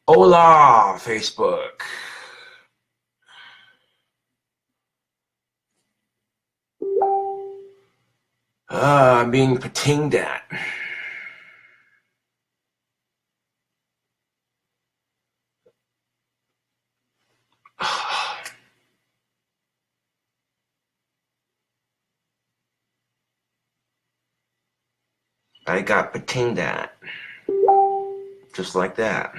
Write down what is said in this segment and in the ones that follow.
Hola, Facebook. I'm being patinged at. I got patinged at. Just like that.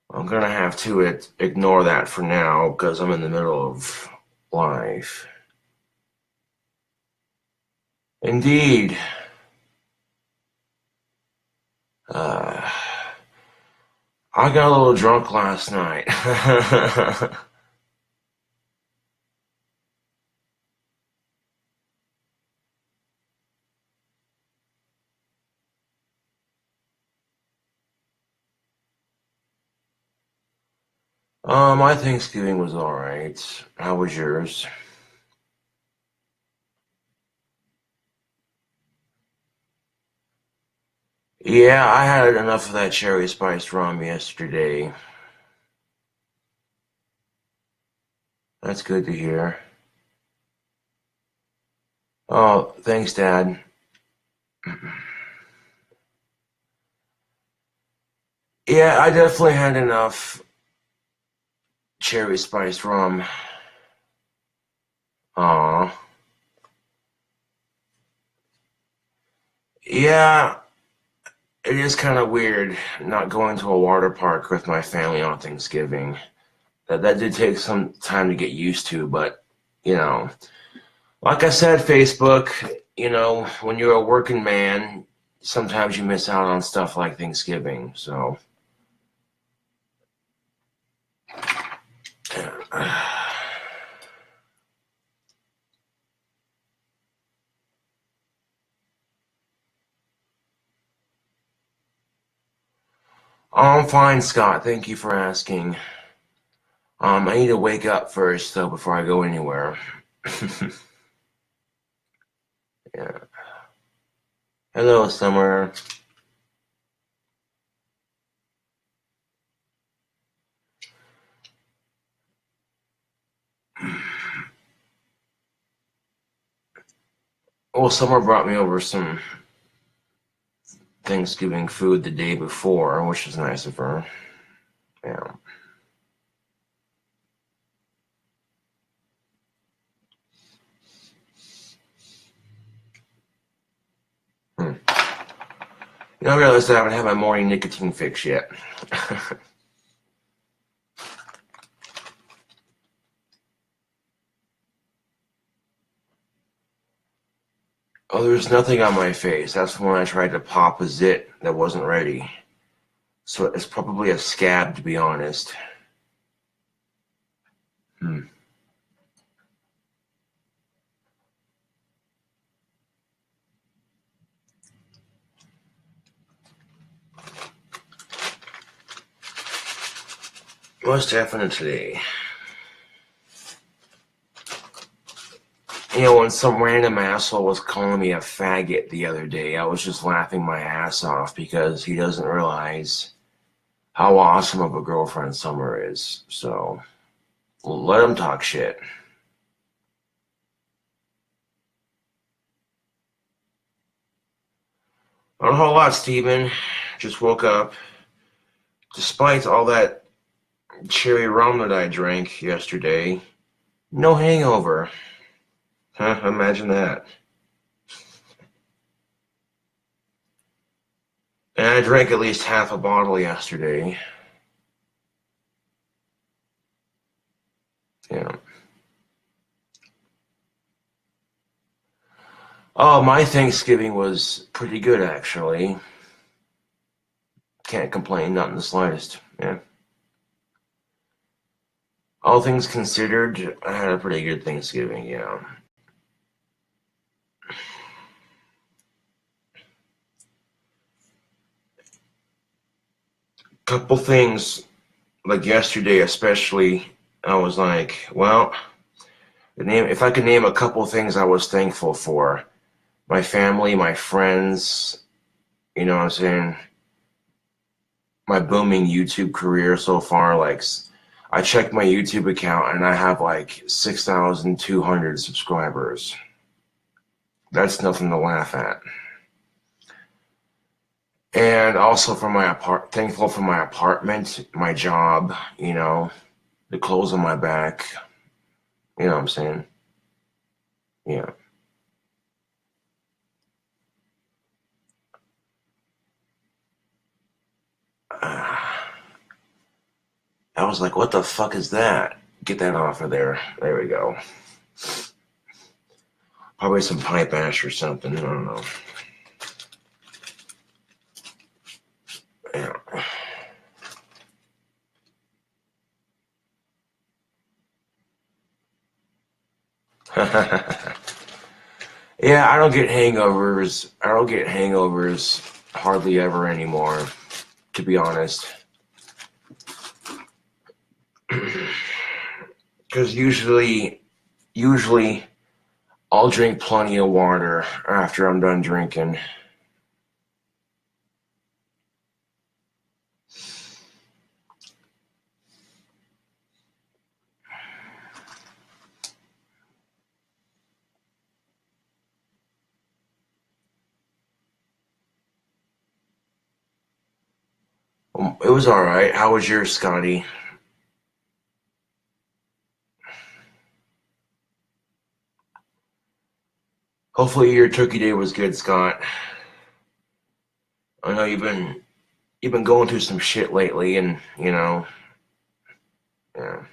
I'm gonna have to ignore that for now because I'm in the middle of life. Indeed. Uh, I got a little drunk last night. My Thanksgiving was alright. How was yours? Yeah, I had enough of that cherry spiced rum yesterday. That's good to hear. Oh, thanks, Dad. Yeah, I definitely had enough cherry spiced rum. Aw. Yeah, it is kind of weird not going to a water park with my family on Thanksgiving. That did take some time to get used to, but, you know, like I said, Facebook, when you're a working man, sometimes you miss out on stuff like Thanksgiving, so. I'm fine, Scott. Thank you for asking. I need to wake up first, though, before I go anywhere. Yeah. Hello, Summer. Well, Summer brought me over some Thanksgiving food the day before, which was nice of her. Yeah. Hmm. I realized I haven't had my morning nicotine fix yet. Oh, there's nothing on my face. That's when I tried to pop a zit that wasn't ready. So it's probably a scab, to be honest. Hmm. Most definitely. When some random asshole was calling me a faggot the other day, I was just laughing my ass off because he doesn't realize how awesome of a girlfriend Summer is. So let him talk shit. Not a whole lot, Steven. Just woke up. Despite all that cherry rum that I drank yesterday, no hangover. Huh? Imagine that. And I drank at least half a bottle yesterday. Yeah. Oh, my Thanksgiving was pretty good, actually. Can't complain, not in the slightest. Yeah. All things considered, I had a pretty good Thanksgiving, yeah. Couple things, like yesterday especially, I was like, well, if I could name a couple things I was thankful for, my family, my friends, you know what I'm saying? my booming YouTube career so far. Like, I checked my YouTube account and I have like 6,200 subscribers. That's nothing to laugh at. And also for my thankful for my apartment, my job, you know, the clothes on my back. You know what I'm saying? Yeah. I was like, what the fuck is that? Get that off of there. There we go. Probably some pipe ash or something. I don't know. Yeah. Yeah, I don't get hangovers. I don't get hangovers hardly ever anymore, to be honest. Because usually I'll drink plenty of water after I'm done drinking. It was all right. How was yours, Scotty? Hopefully your turkey day was good, Scott. I know you've been going through some shit lately, and you know, yeah.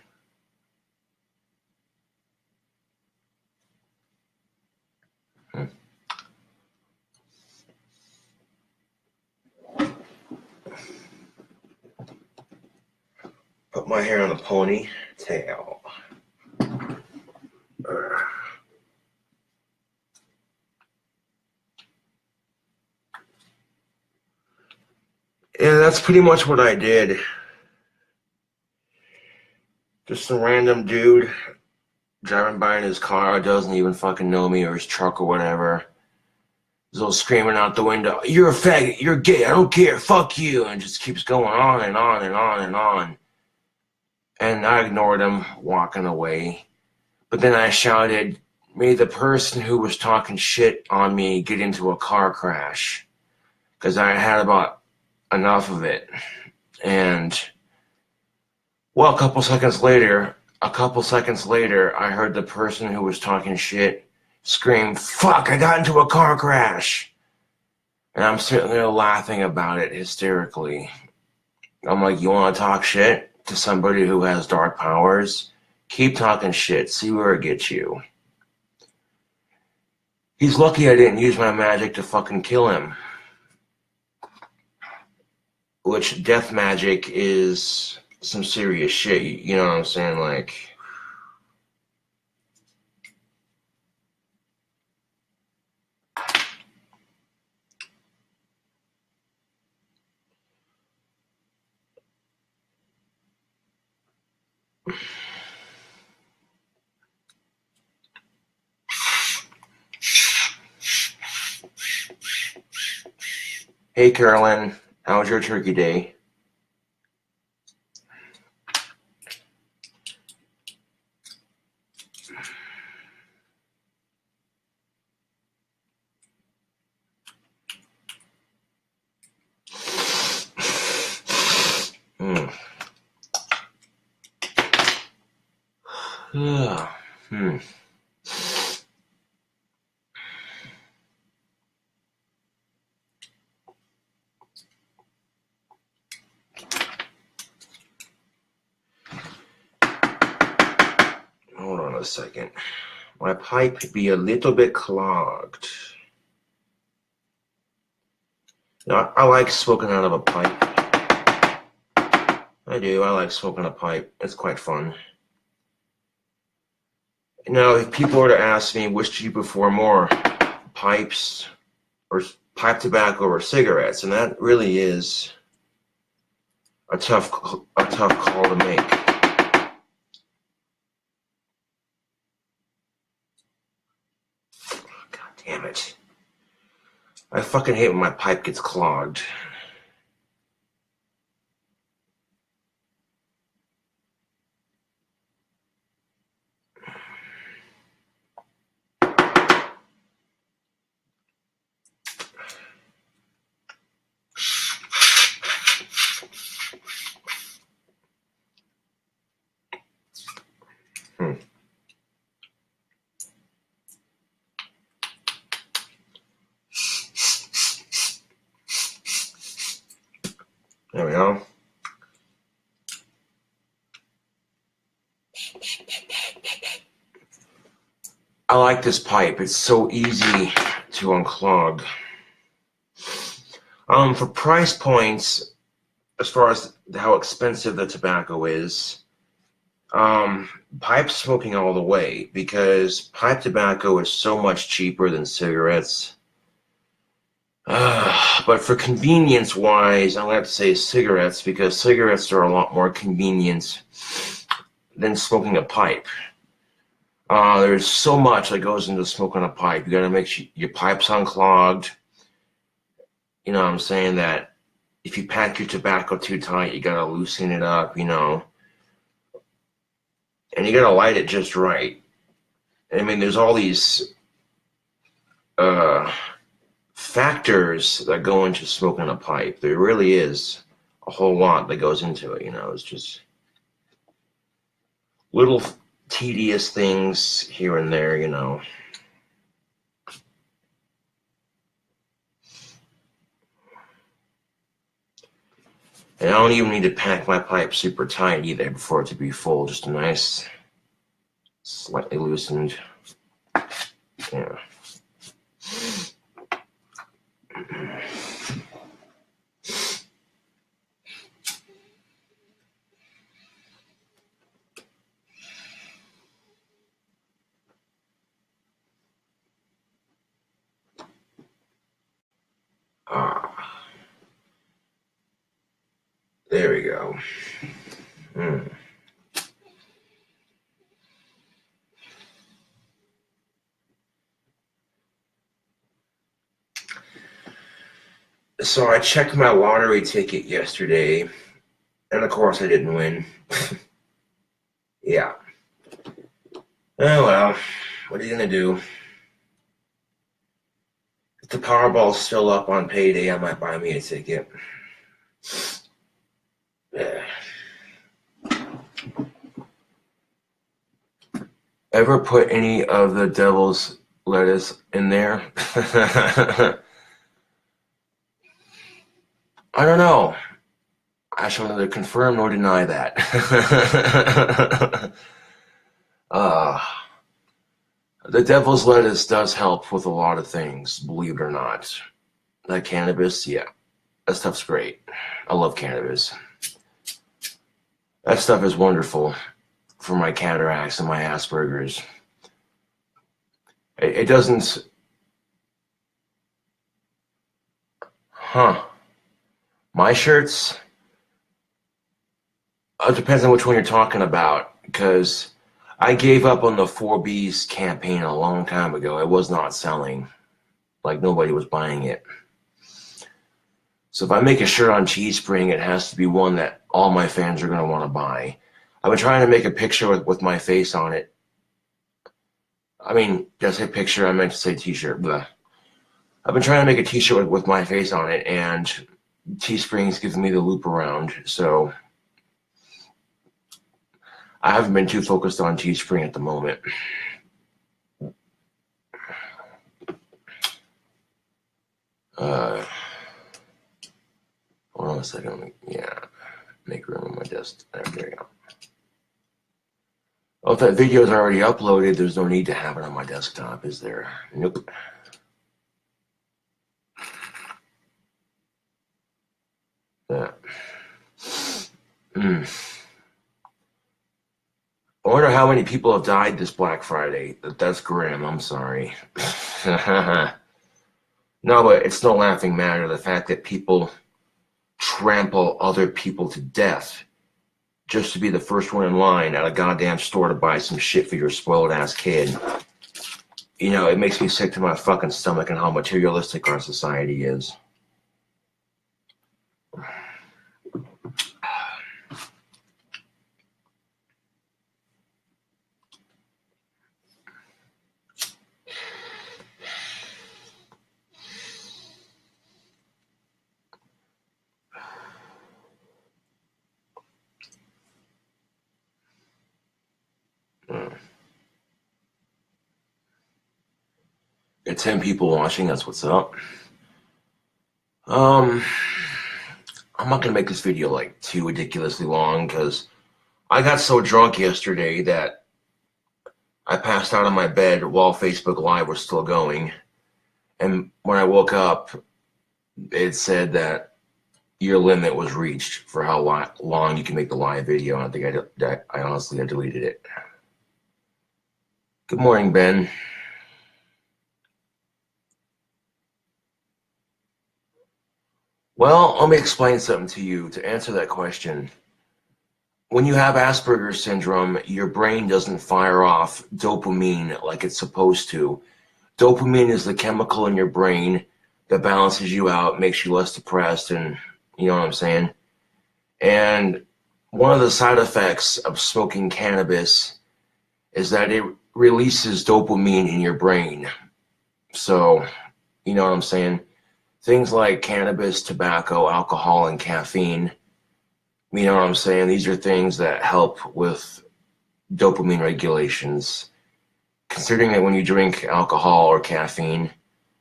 Put my hair on a ponytail. Yeah, that's pretty much what I did. Just some random dude driving by in his car, doesn't even fucking know me or his truck or whatever. He's all screaming out the window, "You're a faggot, you're gay, I don't care, fuck you," and just keeps going on and on and on and on. And I ignored him, walking away. But then I shouted, "May the person who was talking shit on me get into a car crash." Because I had about enough of it. And, well, a couple seconds later, I heard the person who was talking shit scream, "Fuck, I got into a car crash." And I'm sitting there laughing about it hysterically. I'm like, you want to talk shit to somebody who has dark powers? Keep talking shit. See where it gets you. He's lucky I didn't use my magic to fucking kill him. Which, death magic is some serious shit. You know what I'm saying? Like, hey, Carolyn, how was your turkey day? Hmm. Hmm. Hold on a second. My pipe be a little bit clogged. Now, I like smoking out of a pipe. I do. I like smoking a pipe. It's quite fun. Now, if people were to ask me, which do you prefer more, pipes or pipe tobacco or cigarettes, and that really is a tough call to make. God damn it. I fucking hate when my pipe gets clogged. There we go. I like this pipe. It's so easy to unclog. For price points, as far as how expensive the tobacco is, pipe smoking all the way, because pipe tobacco is so much cheaper than cigarettes. But for convenience wise, I like to say cigarettes, because cigarettes are a lot more convenient than smoking a pipe. There's so much that goes into smoking a pipe. You gotta make sure your pipe's unclogged. You know what I'm saying? That if you pack your tobacco too tight, you gotta loosen it up, you know. And you gotta light it just right. I mean, there's all these factors that go into smoking a pipe. There really is a whole lot that goes into it, you know. It's just little tedious things here and there, you know. And I don't even need to pack my pipe super tight either for it to be full. Just a nice, slightly loosened, yeah. There we go. So I checked my lottery ticket yesterday, and of course I didn't win. Yeah. Oh well, what are you gonna do? If the Powerball's still up on payday, I might buy me a ticket. Yeah. Ever put any of the devil's lettuce in there? I don't know. I shall neither confirm nor deny that. The devil's lettuce does help with a lot of things, believe it or not. That cannabis, yeah, that stuff's great. I love cannabis. That stuff is wonderful for my cataracts and my Asperger's. It doesn't... My shirts? It depends on which one you're talking about, because I gave up on the 4Bs campaign a long time ago. It was not selling. Like, nobody was buying it. So if I make a shirt on Teespring, it has to be one that all my fans are going to want to buy. I've been trying to make a picture with my face on it. I mean, did I say picture? I meant to say t-shirt. Blah. I've been trying to make a t-shirt with my face on it, and Teespring's giving me the loop around, so I haven't been too focused on Teespring at the moment. Hold on a second. Yeah, make room on my desk. There you go. Oh, if that video is already uploaded, there's no need to have it on my desktop, is there? Nope. Yeah. I wonder how many people have died this Black Friday. That's grim. I'm sorry. No, but it's no laughing matter. The fact that people trample other people to death just to be the first one in line at a goddamn store to buy some shit for your spoiled ass kid. You know, it makes me sick to my fucking stomach and how materialistic our society is. Got 10 people watching, that's what's up. I'm not gonna make this video like too ridiculously long because I got so drunk yesterday that I passed out on my bed while Facebook Live was still going. And when I woke up, it said that your limit was reached for how long you can make the live video. And I think I honestly deleted it. Good morning, Ben. Well, let me explain something to you to answer that question. When you have Asperger syndrome, your brain doesn't fire off dopamine like it's supposed to. Dopamine is the chemical in your brain that balances you out, makes you less depressed, and you know what I'm saying? And one of the side effects of smoking cannabis is that it releases dopamine in your brain. So, you know what I'm saying? Things like cannabis, tobacco, alcohol, and caffeine, you know what I'm saying? These are things that help with dopamine regulations. Considering that when you drink alcohol or caffeine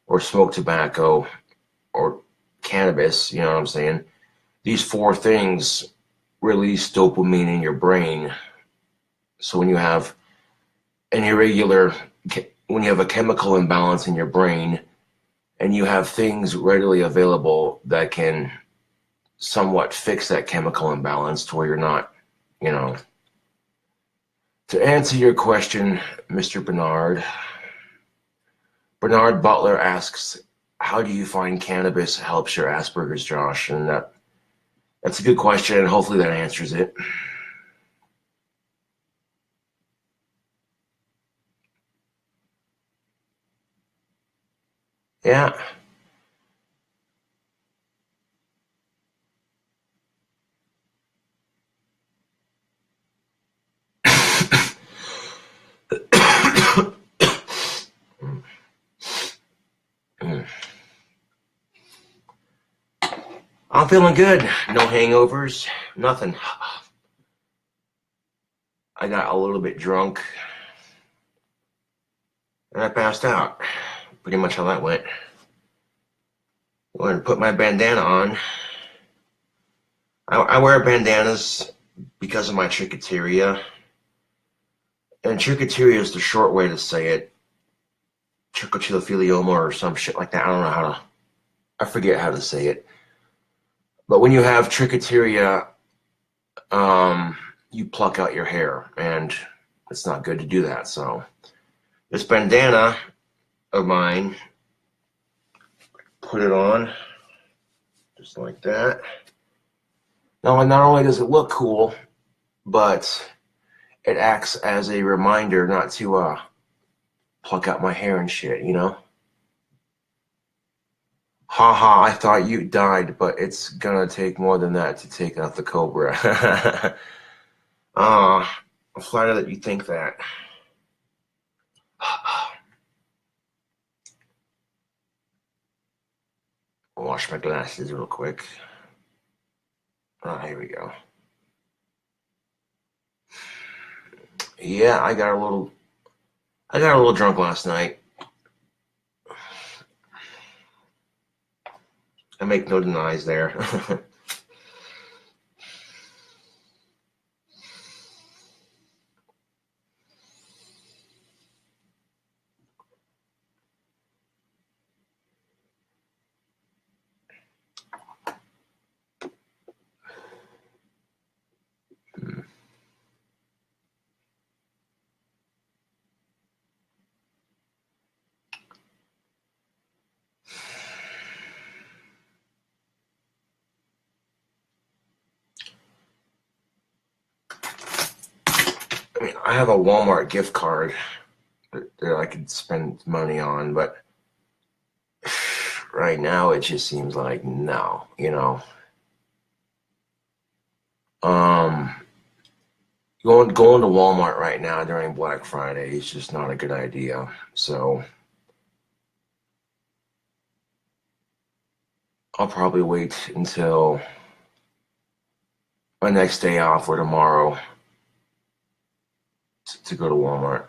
or smoke tobacco or cannabis, you know what I'm saying? These four things release dopamine in your brain. So when you have an irregular, when you have a chemical imbalance in your brain and you have things readily available that can somewhat fix that chemical imbalance to where you're not, you know. To answer your question, Mr. Bernard Butler asks, how do you find cannabis helps your Asperger's, Josh? And that's a good question, and hopefully that answers it. Yeah. I'm feeling good. No hangovers, nothing. I got a little bit drunk and I passed out. Pretty much how that went. I went and put my bandana on. I wear bandanas because of my trichoteria. And trichoteria is the short way to say it. Trichotillomania or some shit like that. I don't know how to, I forget how to say it. But when you have trichoteria, you pluck out your hair, and it's not good to do that. So this bandana of mine, put it on just like that. Now, not only does it look cool, but it acts as a reminder not to pluck out my hair and shit, you know? Haha, I thought you died, but it's gonna take more than that to take out the cobra. I'm flattered that you think that. I'll wash my glasses real quick. Oh, here we go. Yeah, I got a little drunk last night. I make no denies there. I mean, I have a Walmart gift card that I could spend money on, but right now it just seems like no, you know. Um, going to Walmart right now during Black Friday is just not a good idea. So I'll probably wait until my next day off or tomorrow to go to Walmart.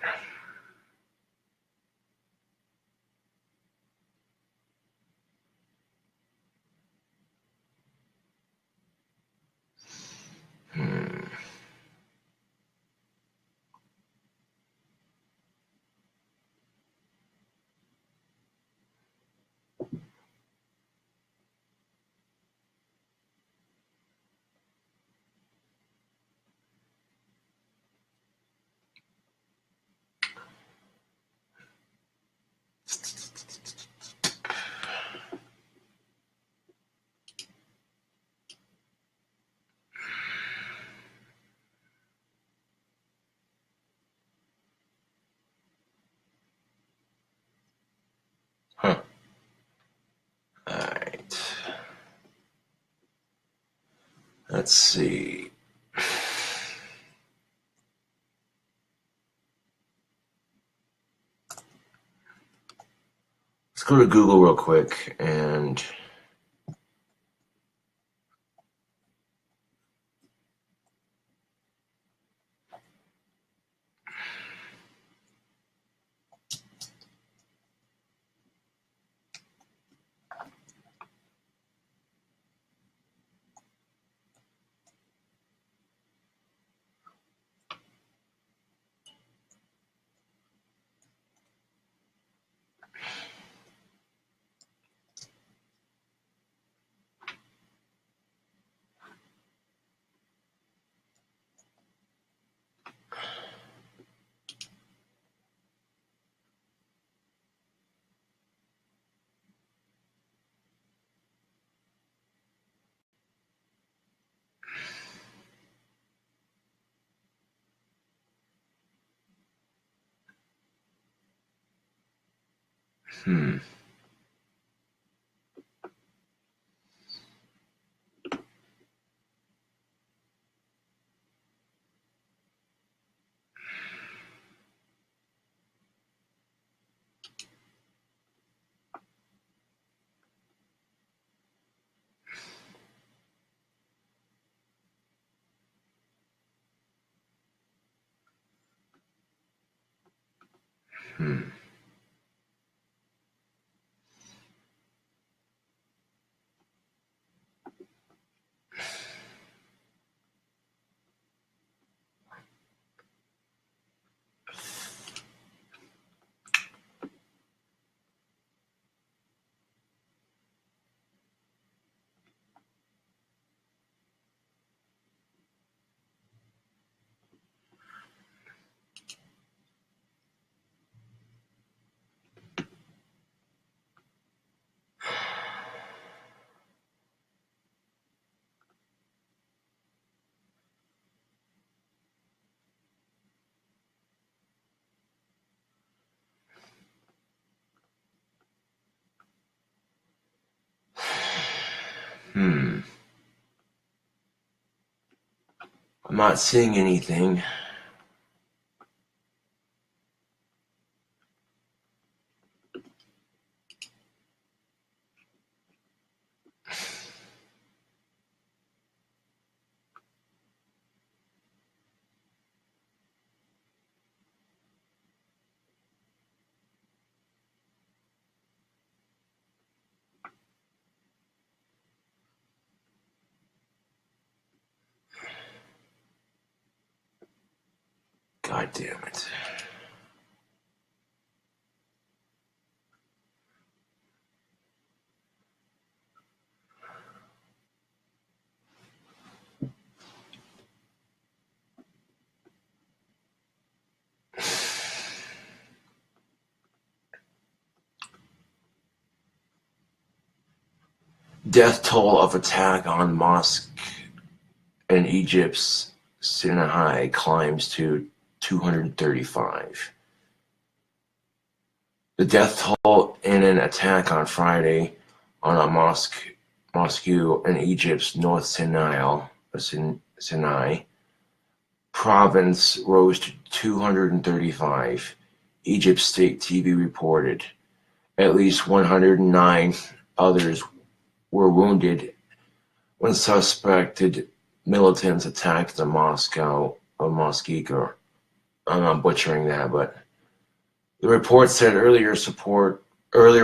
Huh. Alright. Let's see. Let's go to Google real quick and hmm. Hmm. Hmm. I'm not seeing anything. God damn it. Death toll of attack on mosque in Egypt's Sinai climbs to 235. The death toll in an attack on Friday on a mosque in Egypt's North Sinai province rose to 235, Egypt's state TV reported. At least 109 others were wounded when suspected militants attacked the mosque. I'm not butchering that, but the report said earlier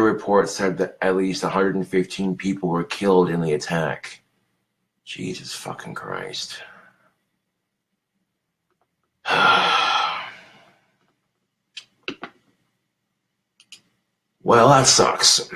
reports said that at least 115 people were killed in the attack. Jesus fucking Christ. Well, that sucks.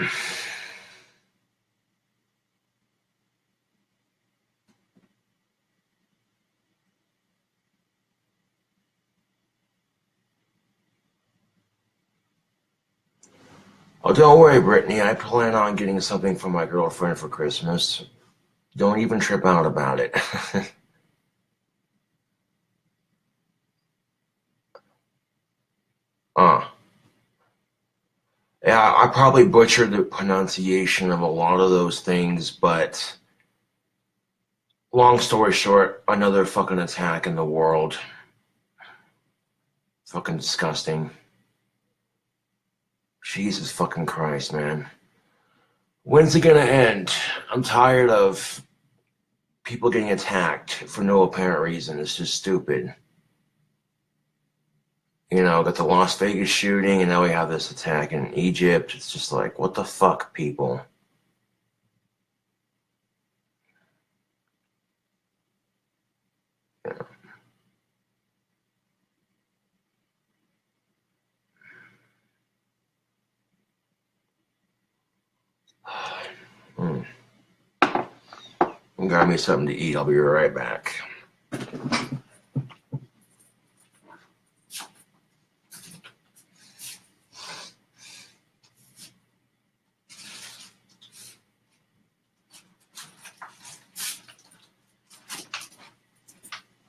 Oh, don't worry, Brittany. I plan on getting something for my girlfriend for Christmas. Don't even trip out about it. uh, Yeah, I probably butchered the pronunciation of a lot of those things, but long story short, another fucking attack in the world. Fucking disgusting. Jesus fucking Christ, man. When's it gonna end? I'm tired of people getting attacked for no apparent reason. It's just stupid. You know, got the Las Vegas shooting, and now we have this attack in Egypt. It's just like, what the fuck, people? Yeah. Grab me something to eat. I'll be right back.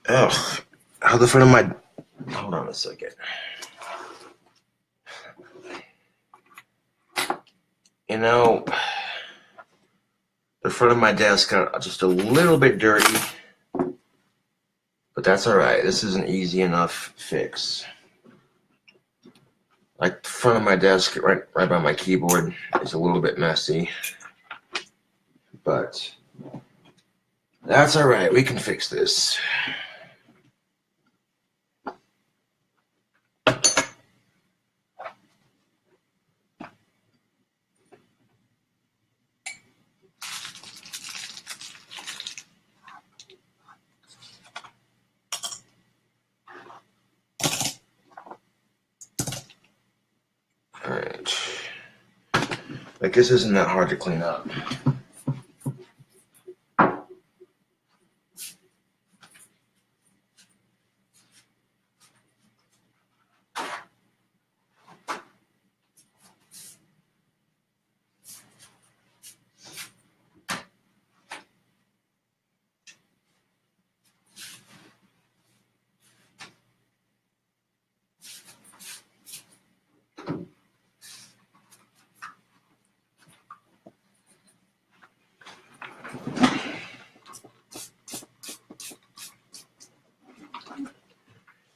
Ugh. How the front of my... Hold on a second. You know, the front of my desk got just a little bit dirty, but that's all right. This is an easy enough fix. Like the front of my desk, right by my keyboard, is a little bit messy, but that's all right. We can fix this. All right. I guess this isn't that hard to clean up.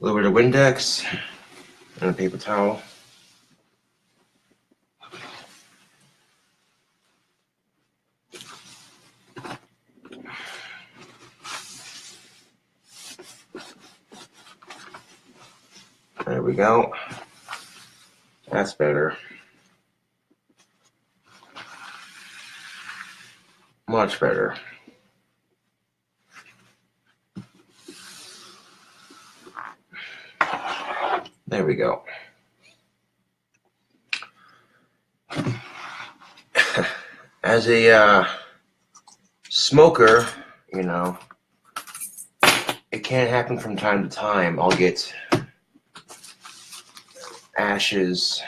A little bit of Windex and a paper towel. There we go. That's better. Much better. There we go. As a smoker, you know, it can happen from time to time. I'll get ashes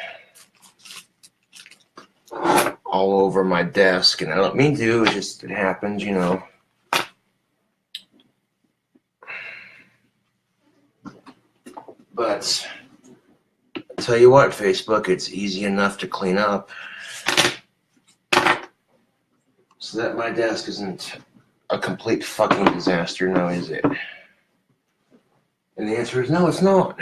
all over my desk, and I don't mean to, it happens, you know. But I'll tell you what, Facebook, it's easy enough to clean up so that my desk isn't a complete fucking disaster, now is it? And the answer is no, it's not.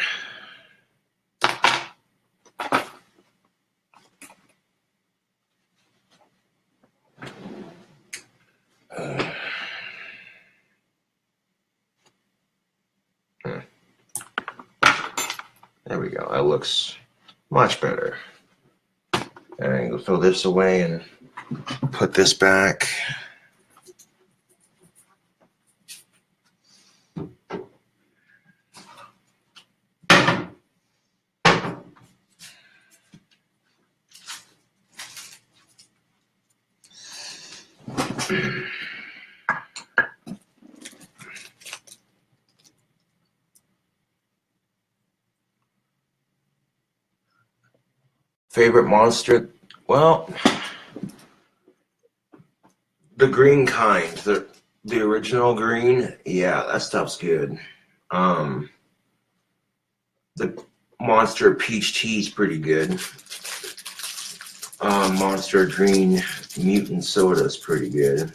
There we go. That looks much better. And I can throw this away and put this back. Favorite monster? Well, the green kind, the original green. Yeah, that stuff's good. The monster peach tea is pretty good. Monster Green Mutant Soda is pretty good.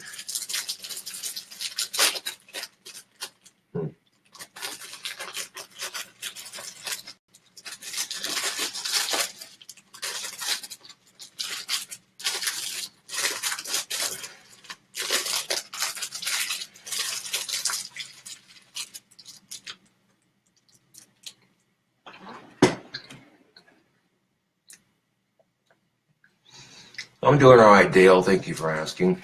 I'm doing all right, Dale. Thank you for asking.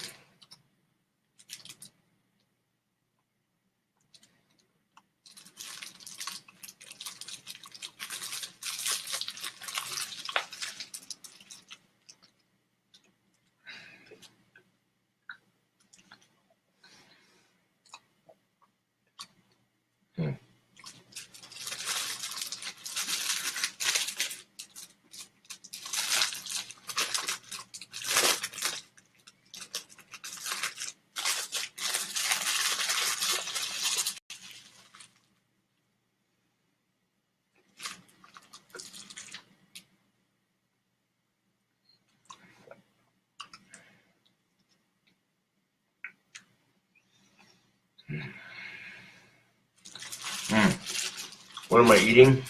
What am I eating?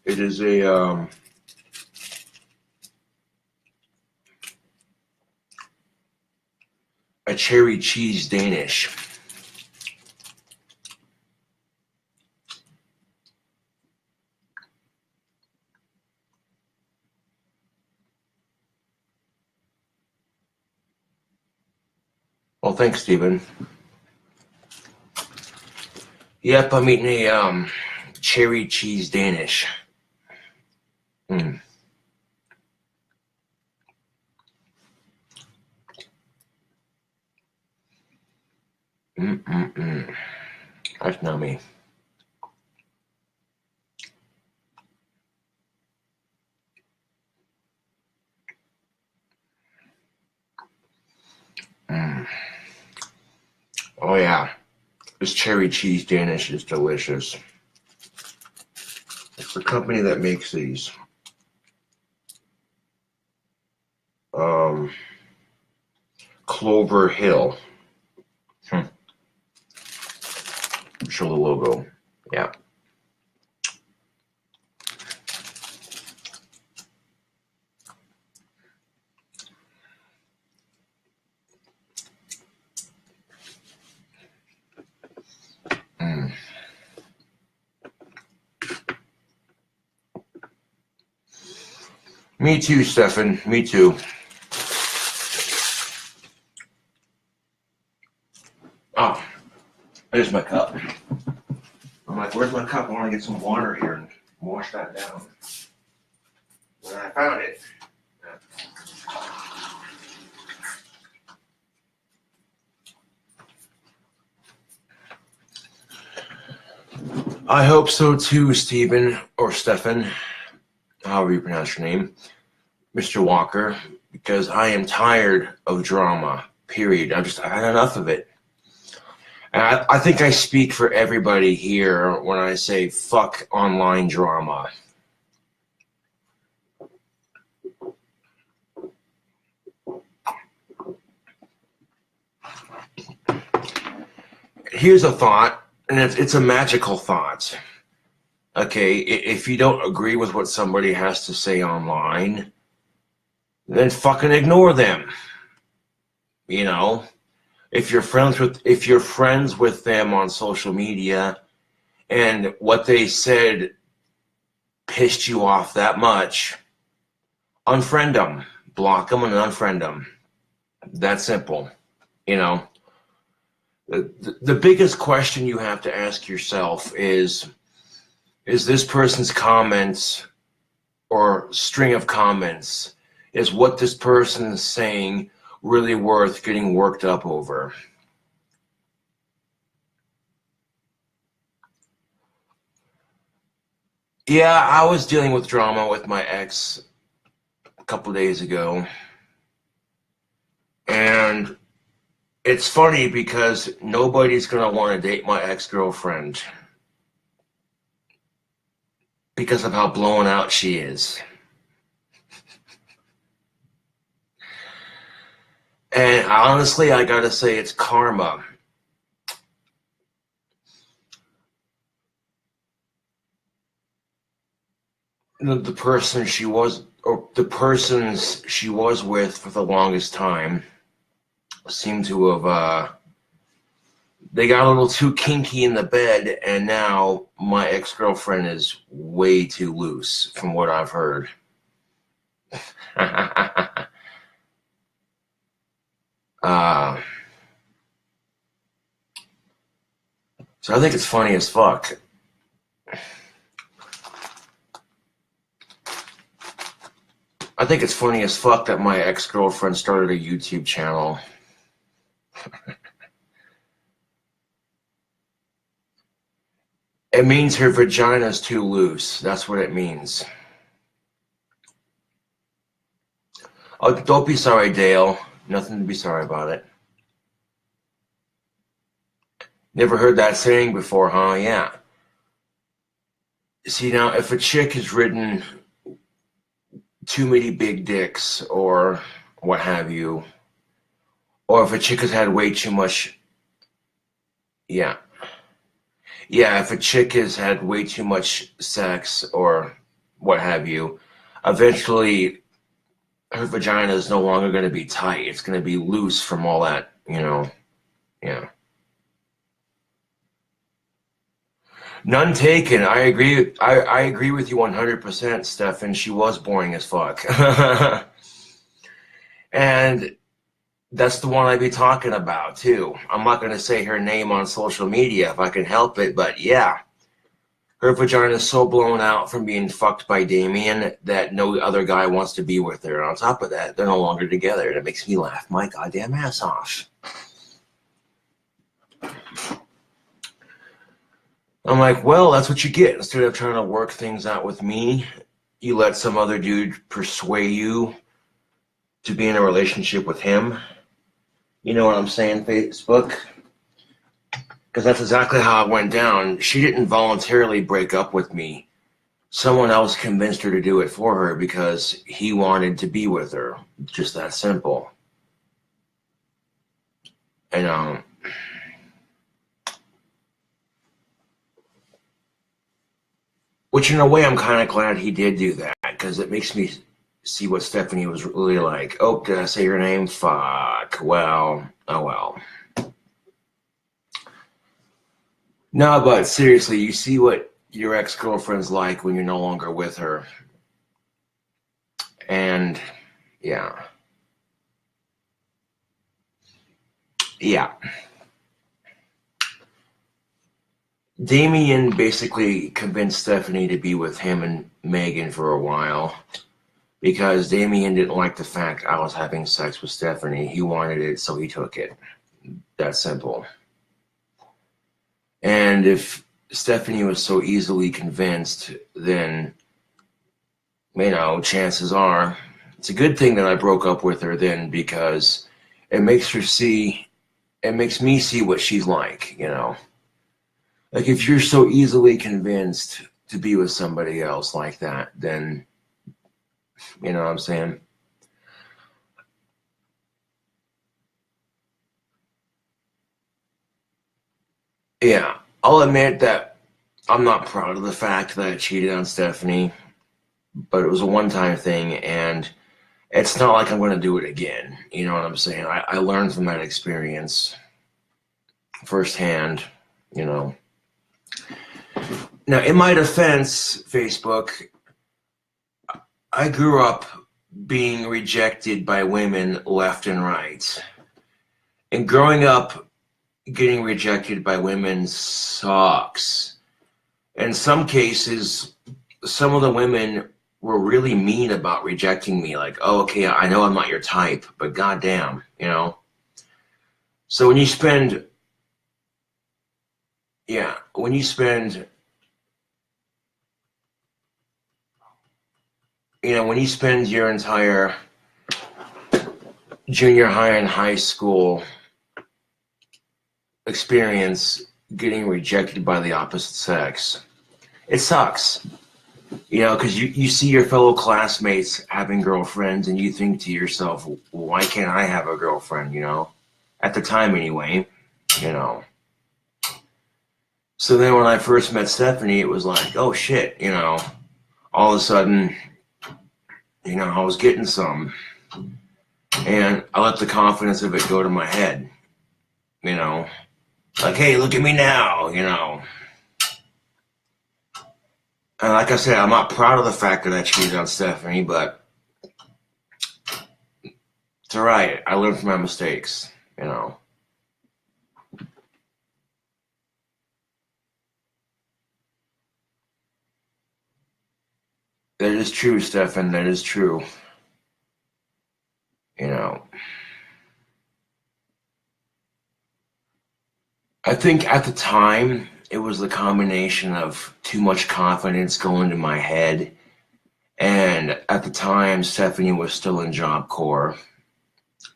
It is a cherry cheese Danish. Well, thanks, Stephen. Yep, I'm eating a cherry cheese Danish. That's nummy. Oh yeah, this cherry cheese Danish is delicious. It's the company that makes these. Clover Hill. Show the logo. Yeah. Me too, Stefan. Me too. Oh, there's my cup. I'm like, where's my cup? I want to get some water here and wash that down. And I found it. I hope so too, Stephen, or Stefan, however you pronounce your name, Mr. Walker, because I am tired of drama, period. I've had enough of it. And I think I speak for everybody here when I say fuck online drama. Here's a thought, and it's a magical thought. Okay, if you don't agree with what somebody has to say online, then fucking ignore them. You know, if you're friends with them on social media and what they said pissed you off that much, unfriend them, block them and unfriend them. That simple. You know, the biggest question you have to ask yourself is this person's comments or string of comments, is what this person is saying really worth getting worked up over? Yeah, I was dealing with drama with my ex a couple days ago. And it's funny because nobody's going to want to date my ex-girlfriend because of how blown out she is. And honestly, I gotta say it's karma. The person she was, or the persons she was with for the longest time, seem to have, they got a little too kinky in the bed, and now my ex-girlfriend is way too loose, from what I've heard. uh, so I think it's funny as fuck. I think it's funny as fuck that my ex-girlfriend started a YouTube channel. It means her vagina's too loose. That's what it means. Oh, don't be sorry, Dale. Nothing to be sorry about it. Never heard that saying before, huh? Yeah. See, now, if a chick has ridden too many big dicks or what have you, or if a chick has had way too much, yeah. Yeah, if a chick has had way too much sex or what have you, eventually her vagina is no longer going to be tight. It's going to be loose from all that, yeah. None taken. I agree. I agree with you 100%, Stefan. She was boring as fuck. And that's the one I'd be talking about, too. I'm not going to say her name on social media if I can help it, but yeah. Her vagina is so blown out from being fucked by Damien that no other guy wants to be with her. And on top of that, they're no longer together. And it makes me laugh my goddamn ass off. I'm like, well, that's what you get. Instead of trying to work things out with me, you let some other dude persuade you to be in a relationship with him. You know what I'm saying, Facebook? Because that's exactly how it went down. She didn't voluntarily break up with me. Someone else convinced her to do it for her because he wanted to be with her. Just that simple. And, which in a way I'm kind of glad he did do that, because it makes me see what Stephanie was really like. Oh, did I say your name? Fuck. Well, oh well. No, but seriously, you see what your ex-girlfriend's like when you're no longer with her. And, yeah. Yeah. Damien basically convinced Stephanie to be with him and Megan for a while because Damien didn't like the fact I was having sex with Stephanie. He wanted it, so he took it. That simple. And if Stephanie was so easily convinced, then, chances are it's a good thing that I broke up with her then, because it makes me see what she's like, Like, if you're so easily convinced to be with somebody else like that, then, you know what I'm saying? Yeah, I'll admit that I'm not proud of the fact that I cheated on Stephanie, but it was a one-time thing, and it's not like I'm going to do it again. You know what I'm saying? I learned from that experience firsthand, you know. Now, in my defense, Facebook, I grew up being rejected by women left and right. And growing up getting rejected by women sucks. In some cases, some of the women were really mean about rejecting me. Like, oh, okay, I know I'm not your type, but goddamn, So when you spend your entire junior high and high school experience getting rejected by the opposite sex, it sucks. You know, because you see your fellow classmates having girlfriends and you think to yourself, well, why can't I have a girlfriend, you know? At the time anyway, you know. So then when I first met Stephanie, it was like, oh shit, you know, all of a sudden, you know, I was getting some. And I let the confidence of it go to my head, you know. Like, hey, look at me now, you know. And like I said, I'm not proud of the fact that I cheated on Stephanie, but it's all right. I learned from my mistakes, you know. That is true, Stefan. That is true. You know. I think at the time, it was the combination of too much confidence going to my head. And at the time, Stephanie was still in Job Corps.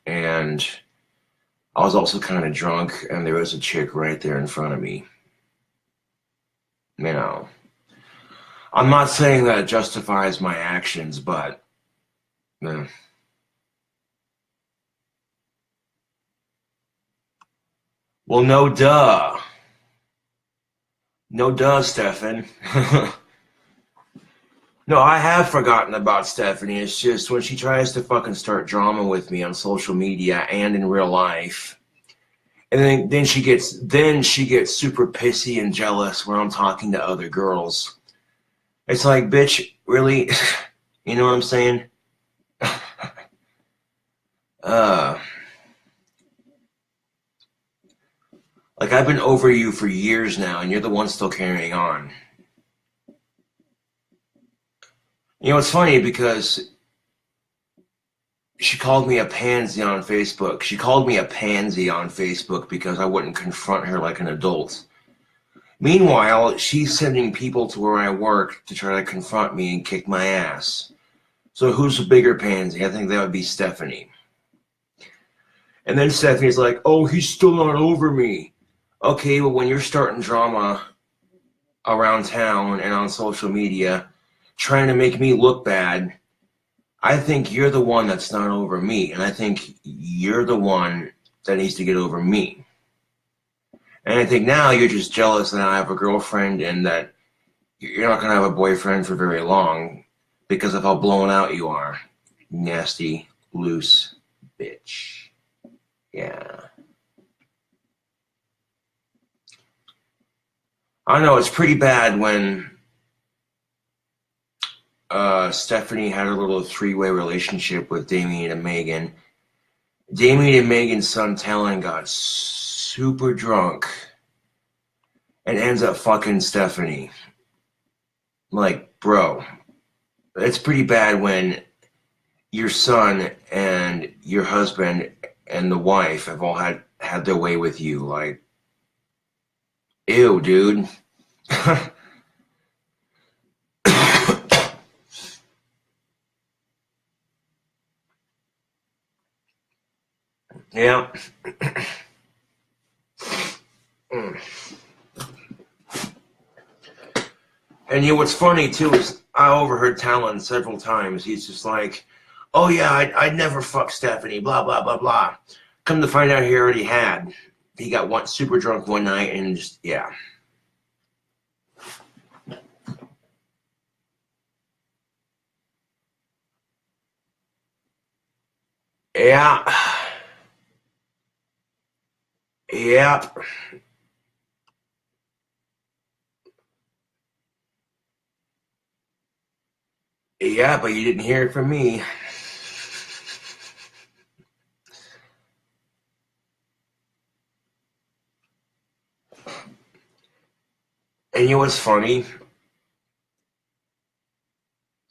And I was also kind of drunk, and there was a chick right there in front of me. You know. I'm not saying that it justifies my actions, but well, no duh. No duh, Stefan. No, I have forgotten about Stephanie. It's just when she tries to fucking start drama with me on social media and in real life, and then she gets super pissy and jealous when I'm talking to other girls. It's like, bitch, really? You know what I'm saying? Like, I've been over you for years now, and you're the one still carrying on. You know, it's funny because she called me a pansy on Facebook. She called me a pansy on Facebook because I wouldn't confront her like an adult. Meanwhile, she's sending people to where I work to try to confront me and kick my ass. So who's the bigger pansy? I think that would be Stephanie. And then Stephanie's like, oh, he's still not over me. Okay, well, when you're starting drama around town and on social media, trying to make me look bad, I think you're the one that's not over me. And I think you're the one that needs to get over me. And I think now you're just jealous that I have a girlfriend and that you're not going to have a boyfriend for very long because of how blown out you are. Nasty, loose bitch. Yeah. I know it's pretty bad when Stephanie had a little three-way relationship with Damien and Megan. Damien and Megan's son Talon got super drunk and ends up fucking Stephanie. Like, bro, it's pretty bad when your son and your husband and the wife have all had their way with you. Like, ew, dude. Yeah. And you know what's funny too is I overheard Talon several times. He's just like, oh yeah, I'd never fuck Stephanie, blah, blah, blah, blah. Come to find out he already had. He got super drunk one night and just, yeah. Yeah. Yep. Yeah, but you didn't hear it from me. And you know what's funny?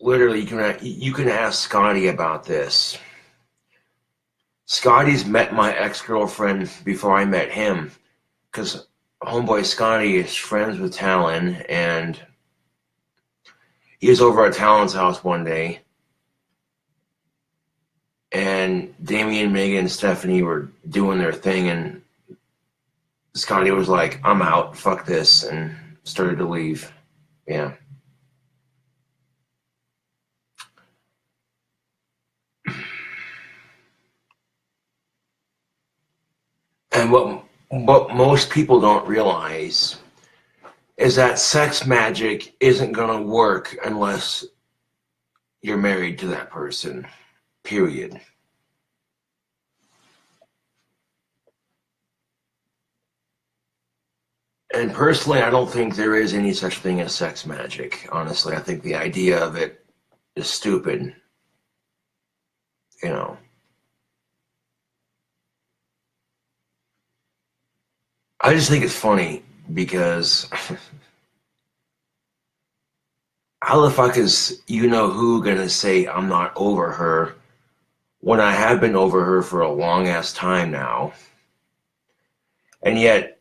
Literally, you can ask Scotty about this. Scotty's met my ex-girlfriend before I met him, because homeboy Scotty is friends with Talon, and he was over at Talon's house one day, and Damien, Megan, and Stephanie were doing their thing, and Scotty was like, I'm out, fuck this, and started to leave. Yeah. And what most people don't realize is that sex magic isn't going to work unless you're married to that person, period. And personally, I don't think there is any such thing as sex magic. Honestly, I think the idea of it is stupid. You know, I just think it's funny because how the fuck is you know who gonna say I'm not over her when I have been over her for a long ass time now? And yet,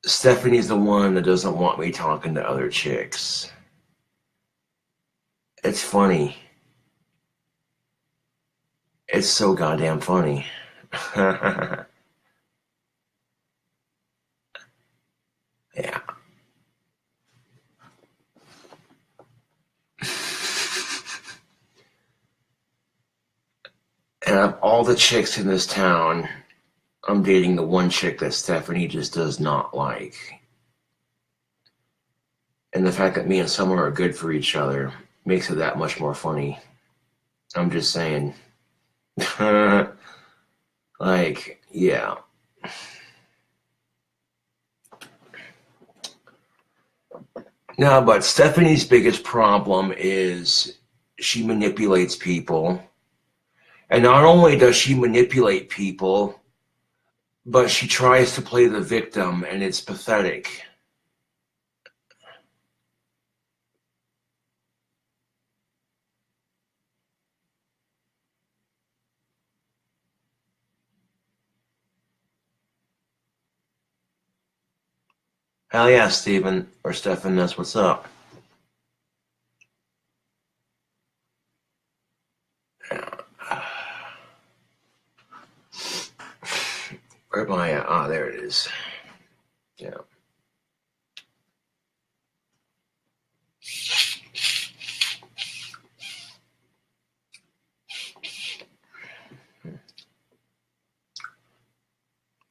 Stephanie's the one that doesn't want me talking to other chicks. It's funny. It's so goddamn funny. Yeah. And of all the chicks in this town, I'm dating the one chick that Stephanie just does not like. And the fact that me and Summer are good for each other makes it that much more funny. I'm just saying. Like, yeah. No, but Stephanie's biggest problem is she manipulates people. And not only does she manipulate people, but she tries to play the victim, and it's pathetic. Hell yeah, Steven, or Stefan, that's what's up. Where am I at? Ah, there it is. Yeah.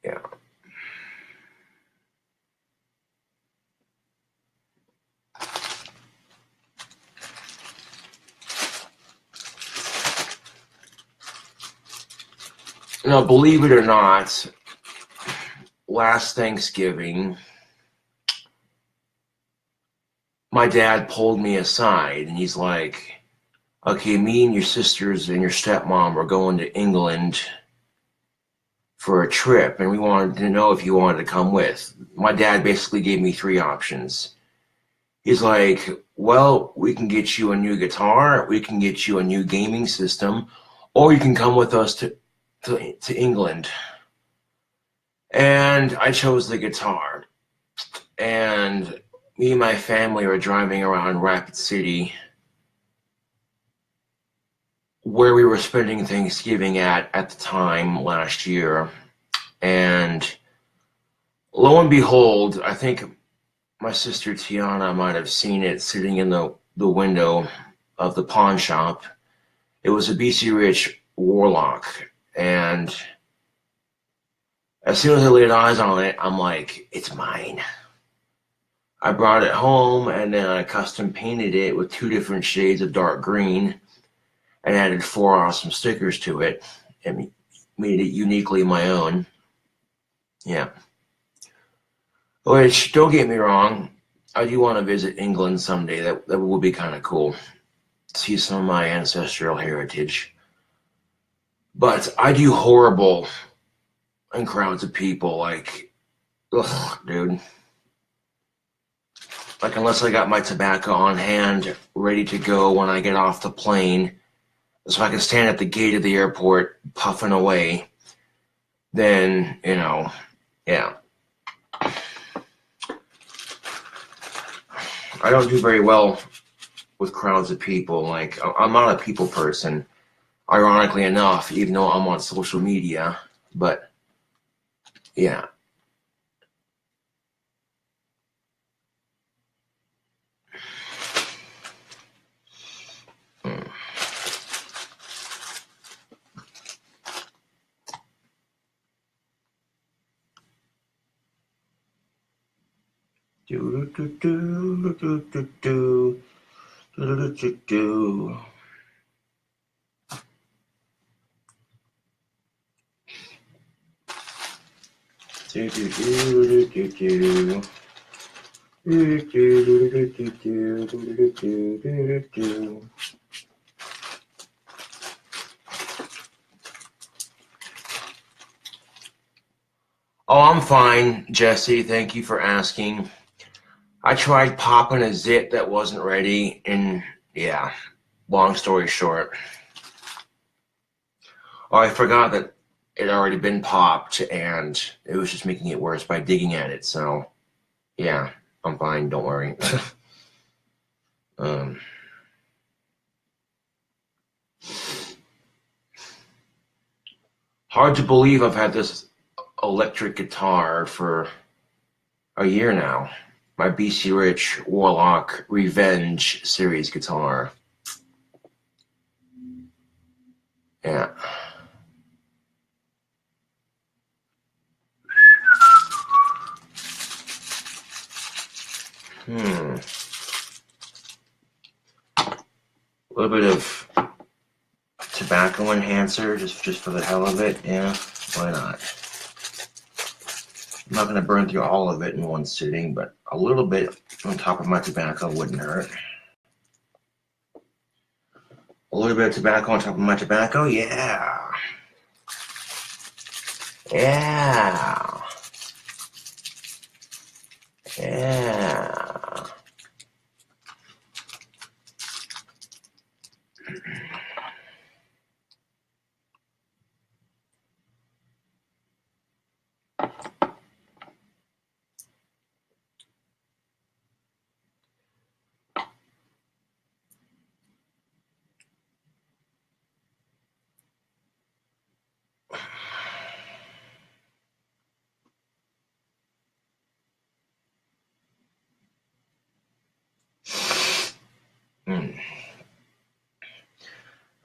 Yeah. Now, believe it or not, last Thanksgiving, my dad pulled me aside and he's like, okay, me and your sisters and your stepmom are going to England for a trip, and we wanted to know if you wanted to come with. My dad basically gave me three options. He's like, well, we can get you a new guitar, we can get you a new gaming system, or you can come with us to England. And I chose the guitar. And me and my family were driving around Rapid City, where we were spending Thanksgiving at the time last year. And lo and behold, I think my sister Tiana might have seen it sitting in the window of the pawn shop. It was a BC Rich Warlock. And as soon as I laid eyes on it, I'm like, it's mine. I brought it home and then I custom painted it with 2 different shades of dark green and added 4 awesome stickers to it and made it uniquely my own. Yeah. Which, don't get me wrong, I do want to visit England someday. That would be kind of cool. See some of my ancestral heritage. But I do horrible in crowds of people. Like, ugh, dude. Like, unless I got my tobacco on hand, ready to go when I get off the plane, so I can stand at the gate of the airport puffing away, then, you know, yeah. I don't do very well with crowds of people. Like, I'm not a people person, ironically enough, even though I'm on social media. But, yeah. Do do do do do do do do do. Do do do do do do. Oh, I'm fine, Jesse. Thank you for asking. I tried popping a zit that wasn't ready, and yeah, long story short. Oh, I forgot that it had already been popped, and it was just making it worse by digging at it. So, yeah, I'm fine. Don't worry. Hard to believe I've had this electric guitar for a year now. My BC Rich Warlock Revenge series guitar. Yeah. A little bit of tobacco enhancer, just for the hell of it. Yeah, why not? I'm not going to burn through all of it in one sitting, but a little bit on top of my tobacco wouldn't hurt. A little bit of tobacco on top of my tobacco, yeah. Yeah. Yeah.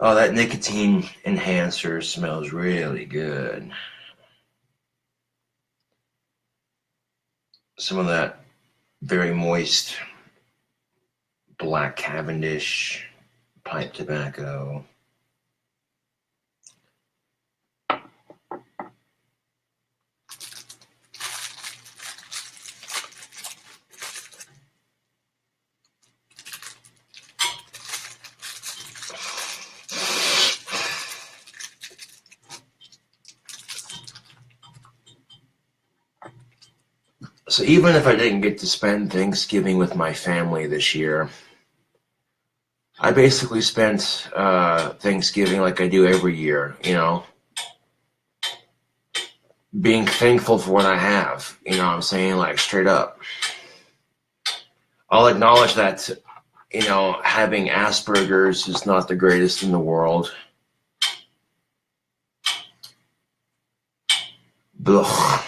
Oh, that nicotine enhancer smells really good. Some of that very moist black Cavendish pipe tobacco. So even if I didn't get to spend Thanksgiving with my family this year, I basically spent Thanksgiving like I do every year, being thankful for what I have, what I'm saying, like straight up. I'll acknowledge that, having Asperger's is not the greatest in the world. Ugh.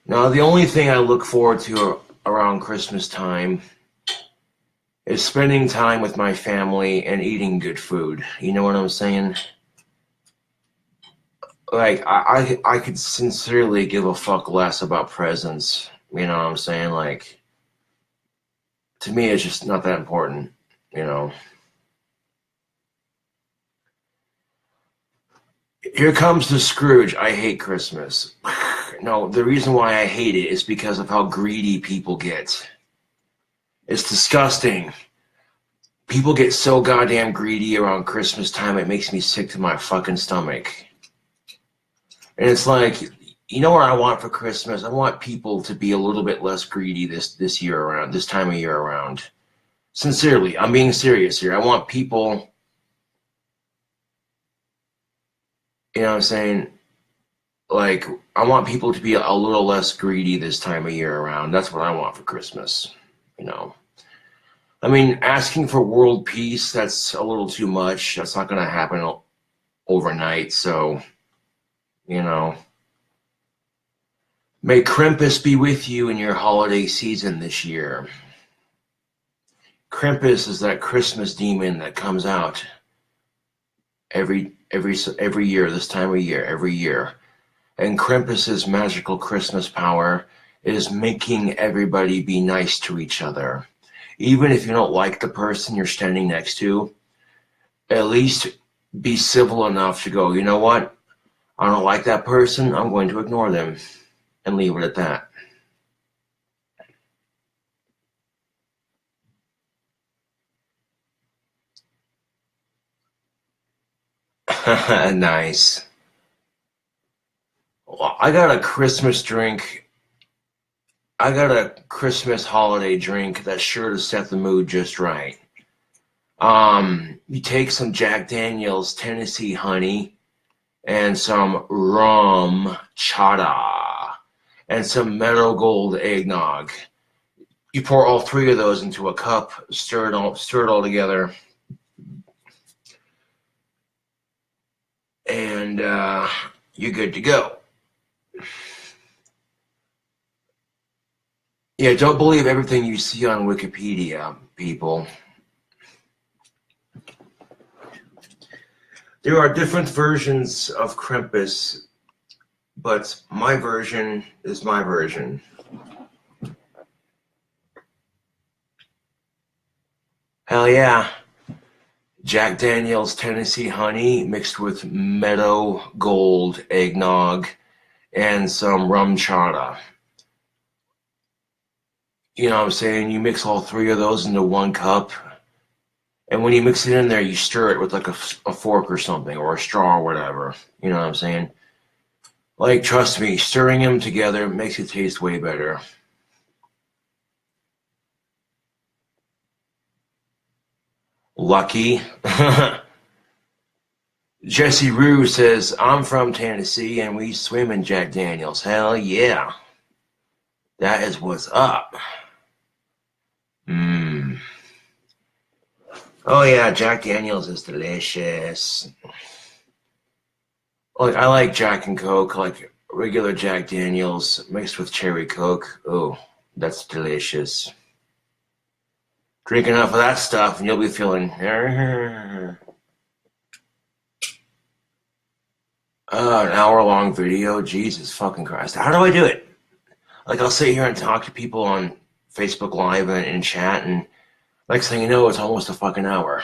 Now, the only thing I look forward to around Christmas time is spending time with my family and eating good food. You know what I'm saying? Like, I could sincerely give a fuck less about presents. You know what I'm saying? Like, to me, it's just not that important, Here comes the Scrooge. I hate Christmas. No, the reason why I hate it is because of how greedy people get. It's disgusting. People get so goddamn greedy around Christmas time, it makes me sick to my fucking stomach. And it's like, you know what I want for Christmas? I want people to be a little bit less greedy this year around, this time of year around. Sincerely, I'm being serious here. I want people, you know what I'm saying? Like, I want people to be a little less greedy this time of year around. That's what I want for Christmas, I mean, asking for world peace, that's a little too much. That's not going to happen overnight. So, may Krampus be with you in your holiday season this year. Krampus is that Christmas demon that comes out every year, this time of year, every year. And Krampus's magical Christmas power is making everybody be nice to each other. Even if you don't like the person you're standing next to, at least be civil enough to go, you know what? I don't like that person. I'm going to ignore them and leave it at that. Nice. Well, I got a Christmas holiday drink that's sure to set the mood just right. You take some Jack Daniel's Tennessee honey and some rum chata and some Meadow Gold eggnog. You pour all three of those into a cup, stir it all together, and you're good to go. Yeah, don't believe everything you see on Wikipedia, people. There are different versions of Krampus, but my version is my version. Hell yeah. Jack Daniel's Tennessee honey mixed with Meadow Gold eggnog and some rum chata. You know what I'm saying? You mix all three of those into one cup. And when you mix it in there, you stir it with like a fork or something, or a straw or whatever. You know what I'm saying? Like, trust me, stirring them together makes it taste way better. Lucky. Jesse Rue says, I'm from Tennessee and we swim in Jack Daniels. Hell yeah. That is what's up. Oh yeah, Jack Daniels is delicious. Like, I like Jack and Coke, like regular Jack Daniels mixed with cherry Coke. Oh, that's delicious. Drink enough of that stuff and you'll be feeling an hour-long video. Jesus fucking Christ. How do I do it? Like, I'll sit here and talk to people on Facebook Live and in chat, and next thing you know, it's almost a fucking hour.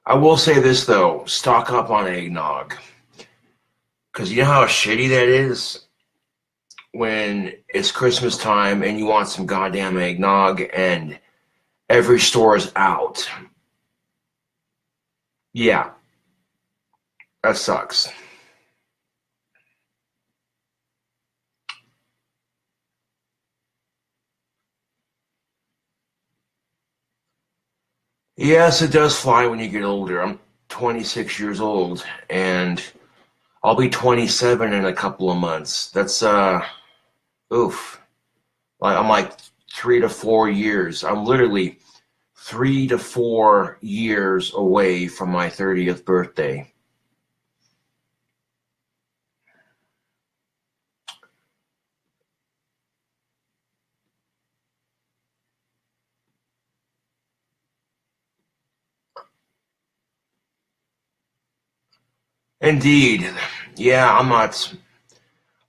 I will say this, though. Stock up on eggnog. Because you know how shitty that is? When it's Christmas time and you want some goddamn eggnog and every store is out. Yeah. That sucks. Yes, it does fly when you get older. I'm 26 years old and I'll be 27 in a couple of months. That's oof. I'm like 3 to 4 years. I'm literally 3 to 4 years away from my 30th birthday. Indeed. Yeah, I'm not,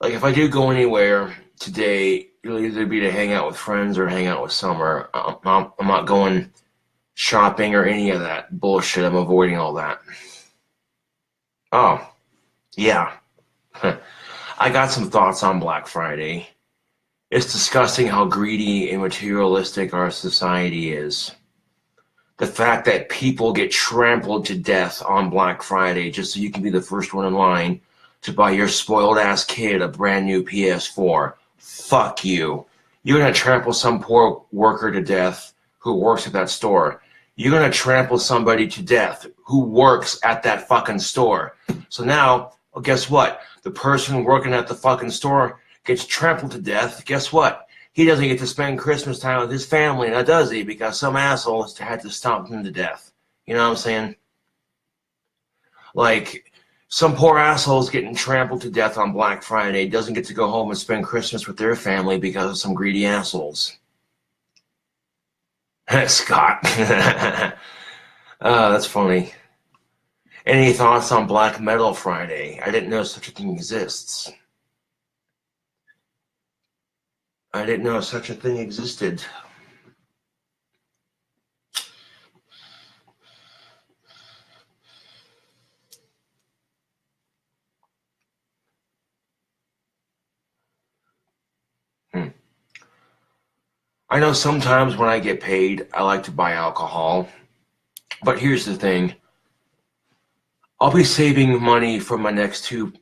like, if I do go anywhere today, it'll either be to hang out with friends or hang out with Summer. I'm not going shopping or any of that bullshit. I'm avoiding all that. Oh, yeah. I got some thoughts on Black Friday. It's disgusting how greedy and materialistic our society is. The fact that people get trampled to death on Black Friday just so you can be the first one in line to buy your spoiled ass kid a brand new PS4. Fuck you. You're going to trample some poor worker to death who works at that store. You're going to trample somebody to death who works at that fucking store. So now, well, guess what? The person working at the fucking store gets trampled to death. Guess what? He doesn't get to spend Christmas time with his family, now does he? Because some asshole had to stomp him to death. You know what I'm saying? Like, some poor asshole's getting trampled to death on Black Friday, doesn't get to go home and spend Christmas with their family because of some greedy assholes. Scott. That's funny. Any thoughts on Black Metal Friday? I didn't know such a thing exists. I didn't know such a thing existed. I know sometimes when I get paid, I like to buy alcohol. But here's the thing. I'll be saving money for my next two.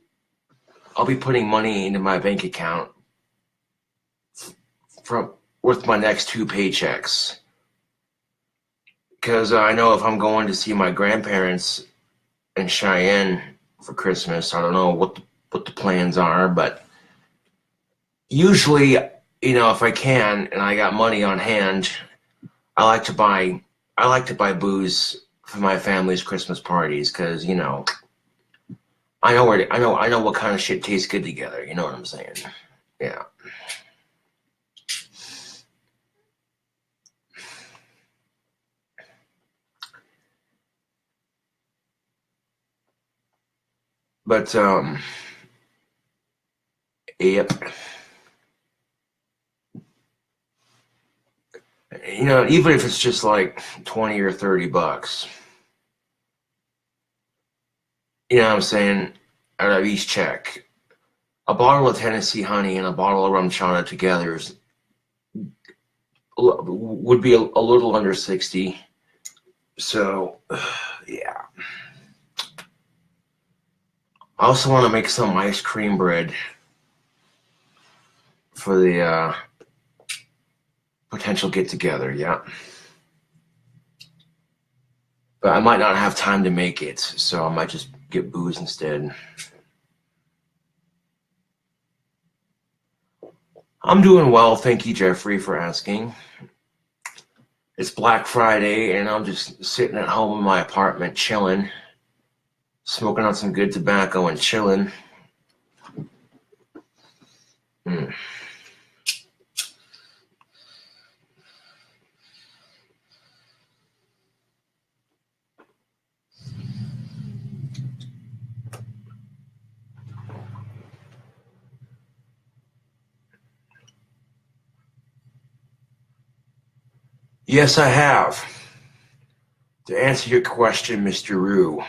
I'll be putting money into my bank account from with my next two paychecks. Because I know if I'm going to see my grandparents in Cheyenne for Christmas, I don't know what the plans are, but usually, if I can and I got money on hand, I like to buy booze for my family's Christmas parties because I know what kind of shit tastes good together. You know what I'm saying? Yeah. But yep. Even if it's just like 20 or 30 bucks, you know what I'm saying, out of each check, a bottle of Tennessee honey and a bottle of rum chana together would be a little under 60. So, yeah. I also want to make some ice cream bread for the potential get-together, yeah. But I might not have time to make it, so I might just get booze instead. I'm doing well, thank you, Jeffrey, for asking. It's Black Friday, and I'm just sitting at home in my apartment, chilling, smoking on some good tobacco and chilling. Yes, I have. To answer your question, Mr. Rue.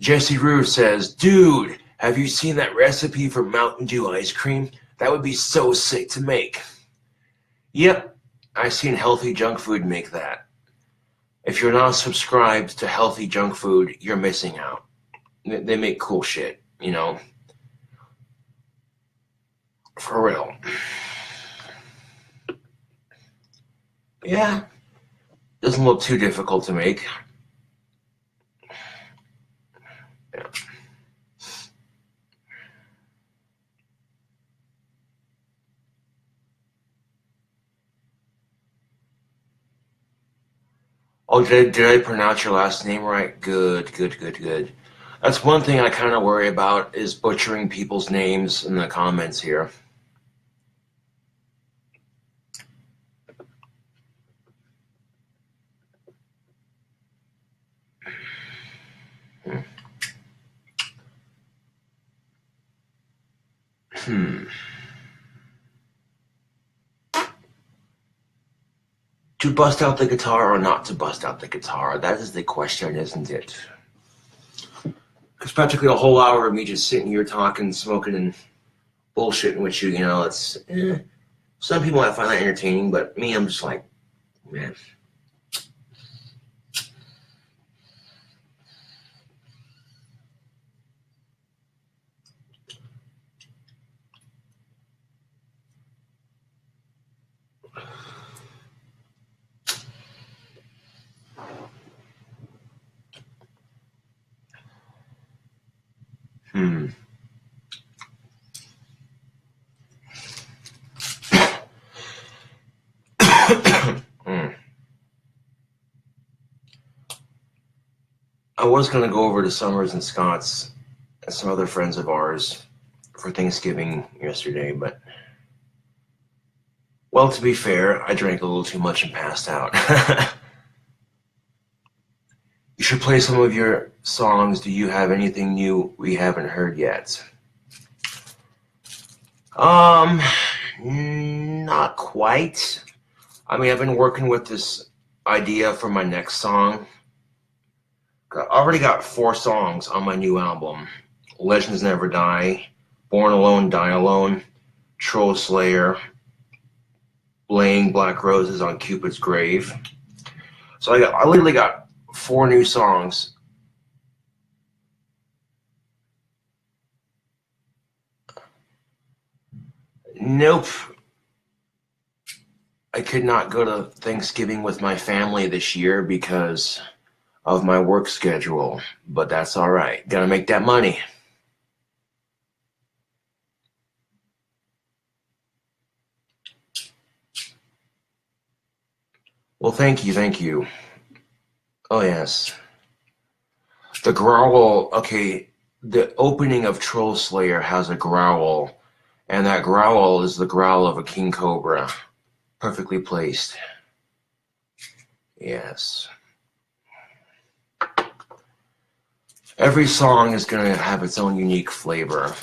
Jesse Rue says, dude, have you seen that recipe for Mountain Dew ice cream? That would be so sick to make. Yep, I've seen Healthy Junk Food make that. If you're not subscribed to Healthy Junk Food, you're missing out. They make cool shit, For real. Yeah, doesn't look too difficult to make. Yeah. Oh, did I pronounce your last name right? Good. That's one thing I kind of worry about is butchering people's names in the comments here. To bust out the guitar or not to bust out the guitar? That is the question, isn't it? Because practically a whole hour of me just sitting here talking, smoking, and bullshitting with you, it's... Some people might find that entertaining, but me, I'm just like, man. I was going to go over to Summers and Scott's and some other friends of ours for Thanksgiving yesterday, but, well, to be fair, I drank a little too much and passed out. You should play some of your songs. Do you have anything new we haven't heard yet? Not quite. I mean, I've been working with this idea for my next song. I already got 4 songs on my new album. Legends Never Die, Born Alone, Die Alone, Troll Slayer, Laying Black Roses on Cupid's Grave. So I literally got 4 new songs. Nope. I could not go to Thanksgiving with my family this year because of my work schedule, but that's all right. Gotta make that money. Well, thank you, thank you. Oh, yes. The growl, okay, the opening of Troll Slayer has a growl, and that growl is the growl of a king cobra. Perfectly placed. Yes. Every song is going to have its own unique flavor.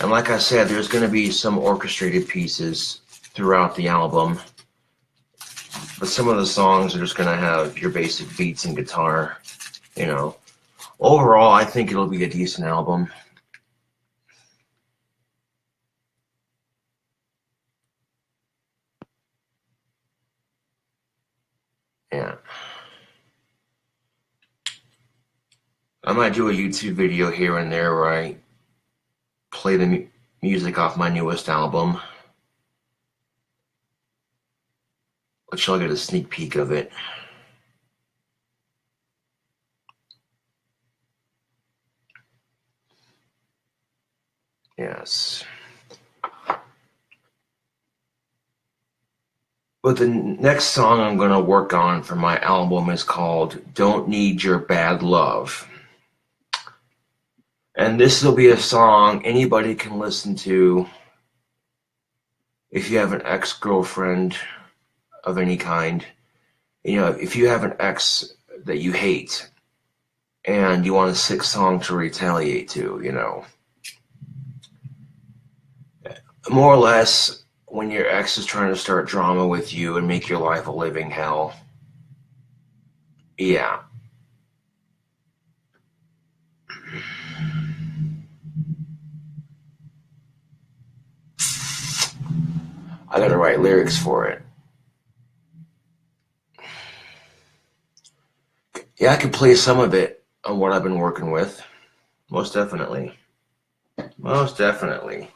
And like I said, there's going to be some orchestrated pieces throughout the album. But some of the songs are just going to have your basic beats and guitar, you know. Overall, I think it'll be a decent album. Yeah. I might do a YouTube video here and there where I play the music off my newest album. Let y'all get a sneak peek of it. Yes. But the next song I'm going to work on for my album is called Don't Need Your Bad Love. And this will be a song anybody can listen to if you have an ex-girlfriend of any kind. You know, if you have an ex that you hate and you want a sick song to retaliate to, you know. More or less, when your ex is trying to start drama with you and make your life a living hell. Yeah. I gotta write lyrics for it. Yeah, I could play some of it on what I've been working with. Most definitely. Most definitely.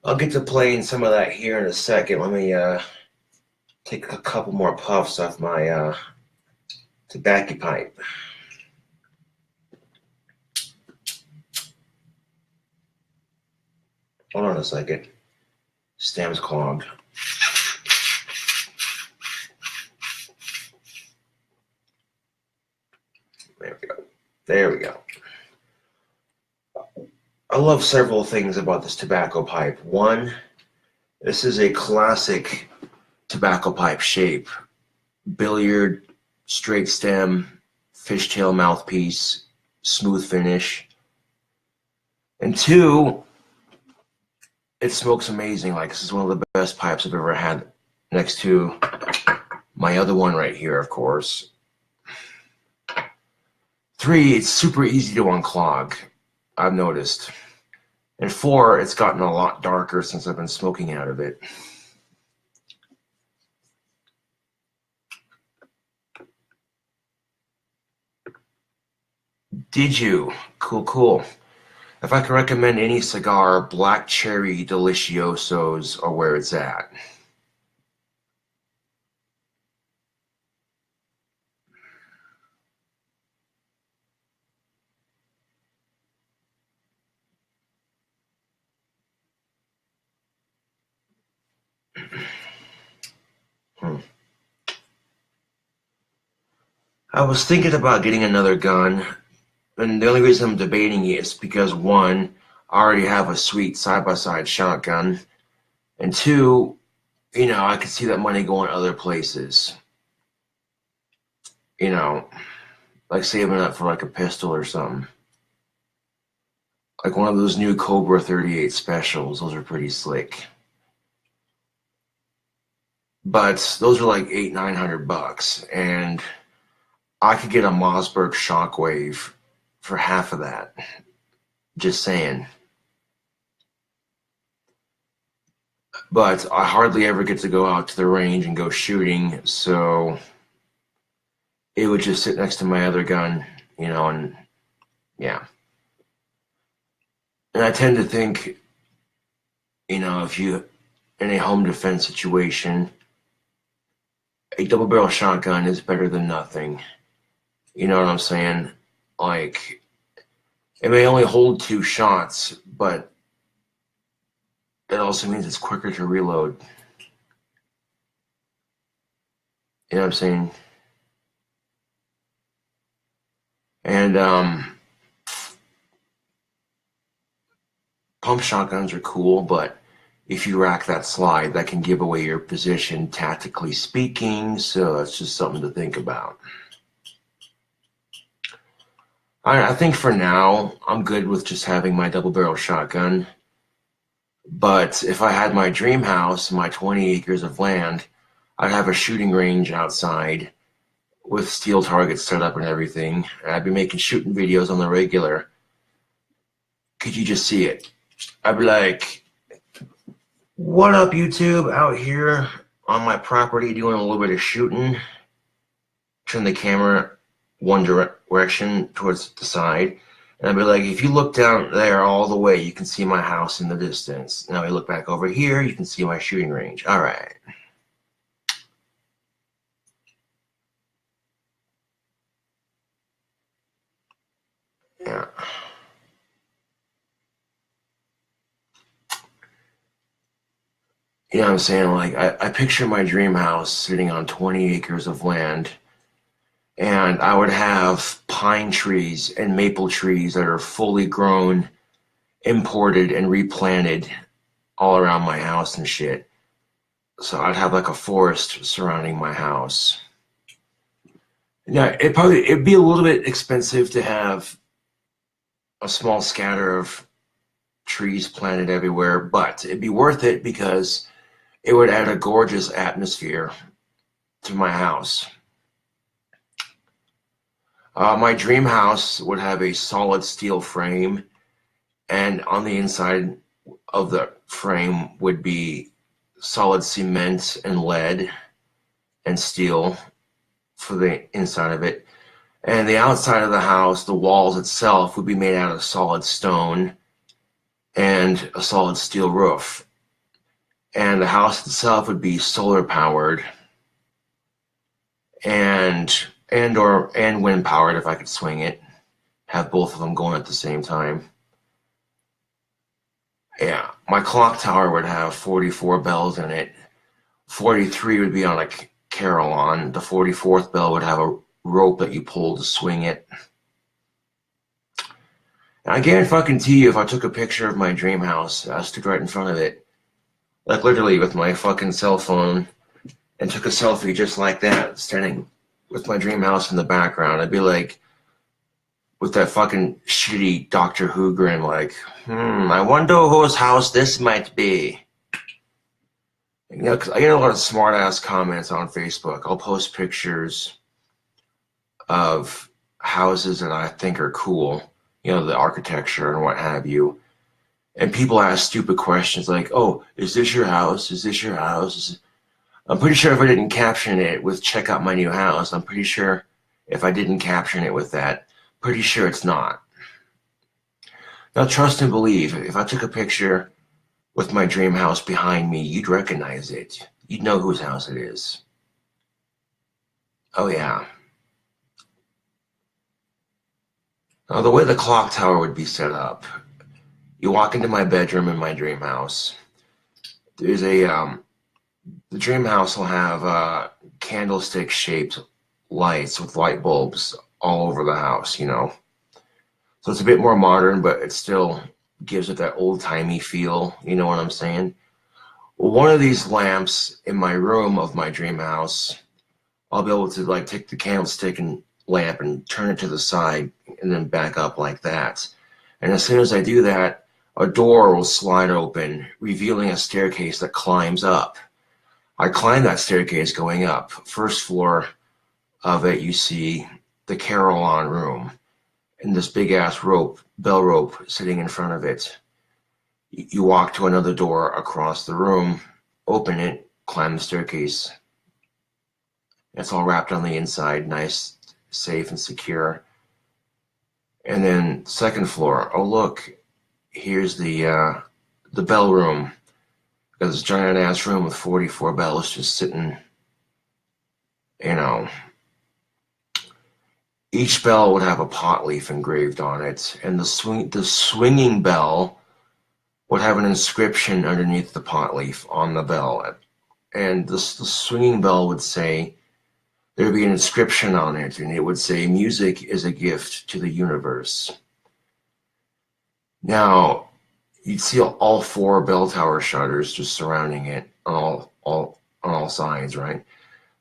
I'll get to playing some of that here in a second. Let me take a couple more puffs off my tobacco pipe. Hold on a second. Stem's clogged. There we go. There we go. I love several things about this tobacco pipe. One, this is a classic tobacco pipe shape. Billiard, straight stem, fishtail mouthpiece, smooth finish. And 2, it smokes amazing. Like, this is one of the best pipes I've ever had, next to my other one right here, of course. 3, it's super easy to unclog, I've noticed. And 4, it's gotten a lot darker since I've been smoking out of it. Did you? Cool, cool. If I can recommend any cigar, Black Cherry Deliciosos are where it's at. I was thinking about getting another gun, and the only reason I'm debating it is because one, I already have a sweet side-by-side shotgun, and two, I could see that money going other places. You know, like saving up for like a pistol or something. Like one of those new Cobra 38 specials. Those are pretty slick. But those are like $800-900, and I could get a Mossberg Shockwave for half of that. Just saying. But I hardly ever get to go out to the range and go shooting, so it would just sit next to my other gun, and yeah. And I tend to think, if you in a home defense situation, a double barrel shotgun is better than nothing. You know what I'm saying? Like, it may only hold 2 shots, but it also means it's quicker to reload. You know what I'm saying? And pump shotguns are cool, but if you rack that slide, that can give away your position, tactically speaking, so it's just something to think about. I think for now, I'm good with just having my double barrel shotgun. But if I had my dream house, my 20 acres of land, I'd have a shooting range outside with steel targets set up and everything. And I'd be making shooting videos on the regular. Could you just see it? I'd be like, what up, YouTube? Out here on my property doing a little bit of shooting. Turn the camera one direction towards the side. And I'd be like, if you look down there all the way, you can see my house in the distance. Now we look back over here, you can see my shooting range. All right. Yeah. You know what I'm saying? Like, I picture my dream house sitting on 20 acres of land, and I would have pine trees and maple trees that are fully grown, imported, and replanted all around my house and shit. So I'd have like a forest surrounding my house. Yeah, it'd be a little bit expensive to have a small scatter of trees planted everywhere, but it'd be worth it because it would add a gorgeous atmosphere to my house. My dream house would have a solid steel frame, and on the inside of the frame would be solid cement and lead and steel for the inside of it. And the outside of the house, the walls itself, would be made out of solid stone and a solid steel roof. And the house itself would be solar powered and wind powered if I could swing it. Have both of them going at the same time. Yeah, my clock tower would have 44 bells in it. 43 would be on a carillon. The 44th bell would have a rope that you pull to swing it. And I guarantee you, if I took a picture of my dream house, I stood right in front of it, like literally with my fucking cell phone, and took a selfie just like that, standing with my dream house in the background, I'd be like, with that fucking shitty Doctor Who grin, like, I wonder whose house this might be. Cause I get a lot of smart ass comments on Facebook. I'll post pictures of houses that I think are cool, the architecture and what have you. And people ask stupid questions like, oh, is this your house? Is this your house? I'm pretty sure if I didn't caption it with check out my new house, I'm pretty sure if I didn't caption it with that, pretty sure it's not. Now trust and believe, if I took a picture with my dream house behind me, you'd recognize it. You'd know whose house it is. Oh yeah. Now the way the clock tower would be set up, you walk into my bedroom in my dream house. There's the dream house will have candlestick shaped lights with light bulbs all over the house, you know. So it's a bit more modern, but it still gives it that old-timey feel, you know what I'm saying? Well, one of these lamps in my room of my dream house, I'll be able to like take the candlestick and lamp and turn it to the side and then back up like that. And as soon as I do that, a door will slide open, revealing a staircase that climbs up. I climb that staircase going up. First floor of it, you see the carillon room and this big ass rope, bell rope sitting in front of it. You walk to another door across the room, open it, climb the staircase. It's all wrapped on the inside, nice, safe, and secure. And then second floor, oh look, here's the bell room. Got this giant ass room with 44 bells just sitting, you know. Each bell would have a pot leaf engraved on it, and the swinging bell would have an inscription underneath the pot leaf on the bell. And the swinging bell would say, there would be an inscription on it, and it would say, music is a gift to the universe. Now, you'd see all 4 bell tower shutters just surrounding it on all sides, right?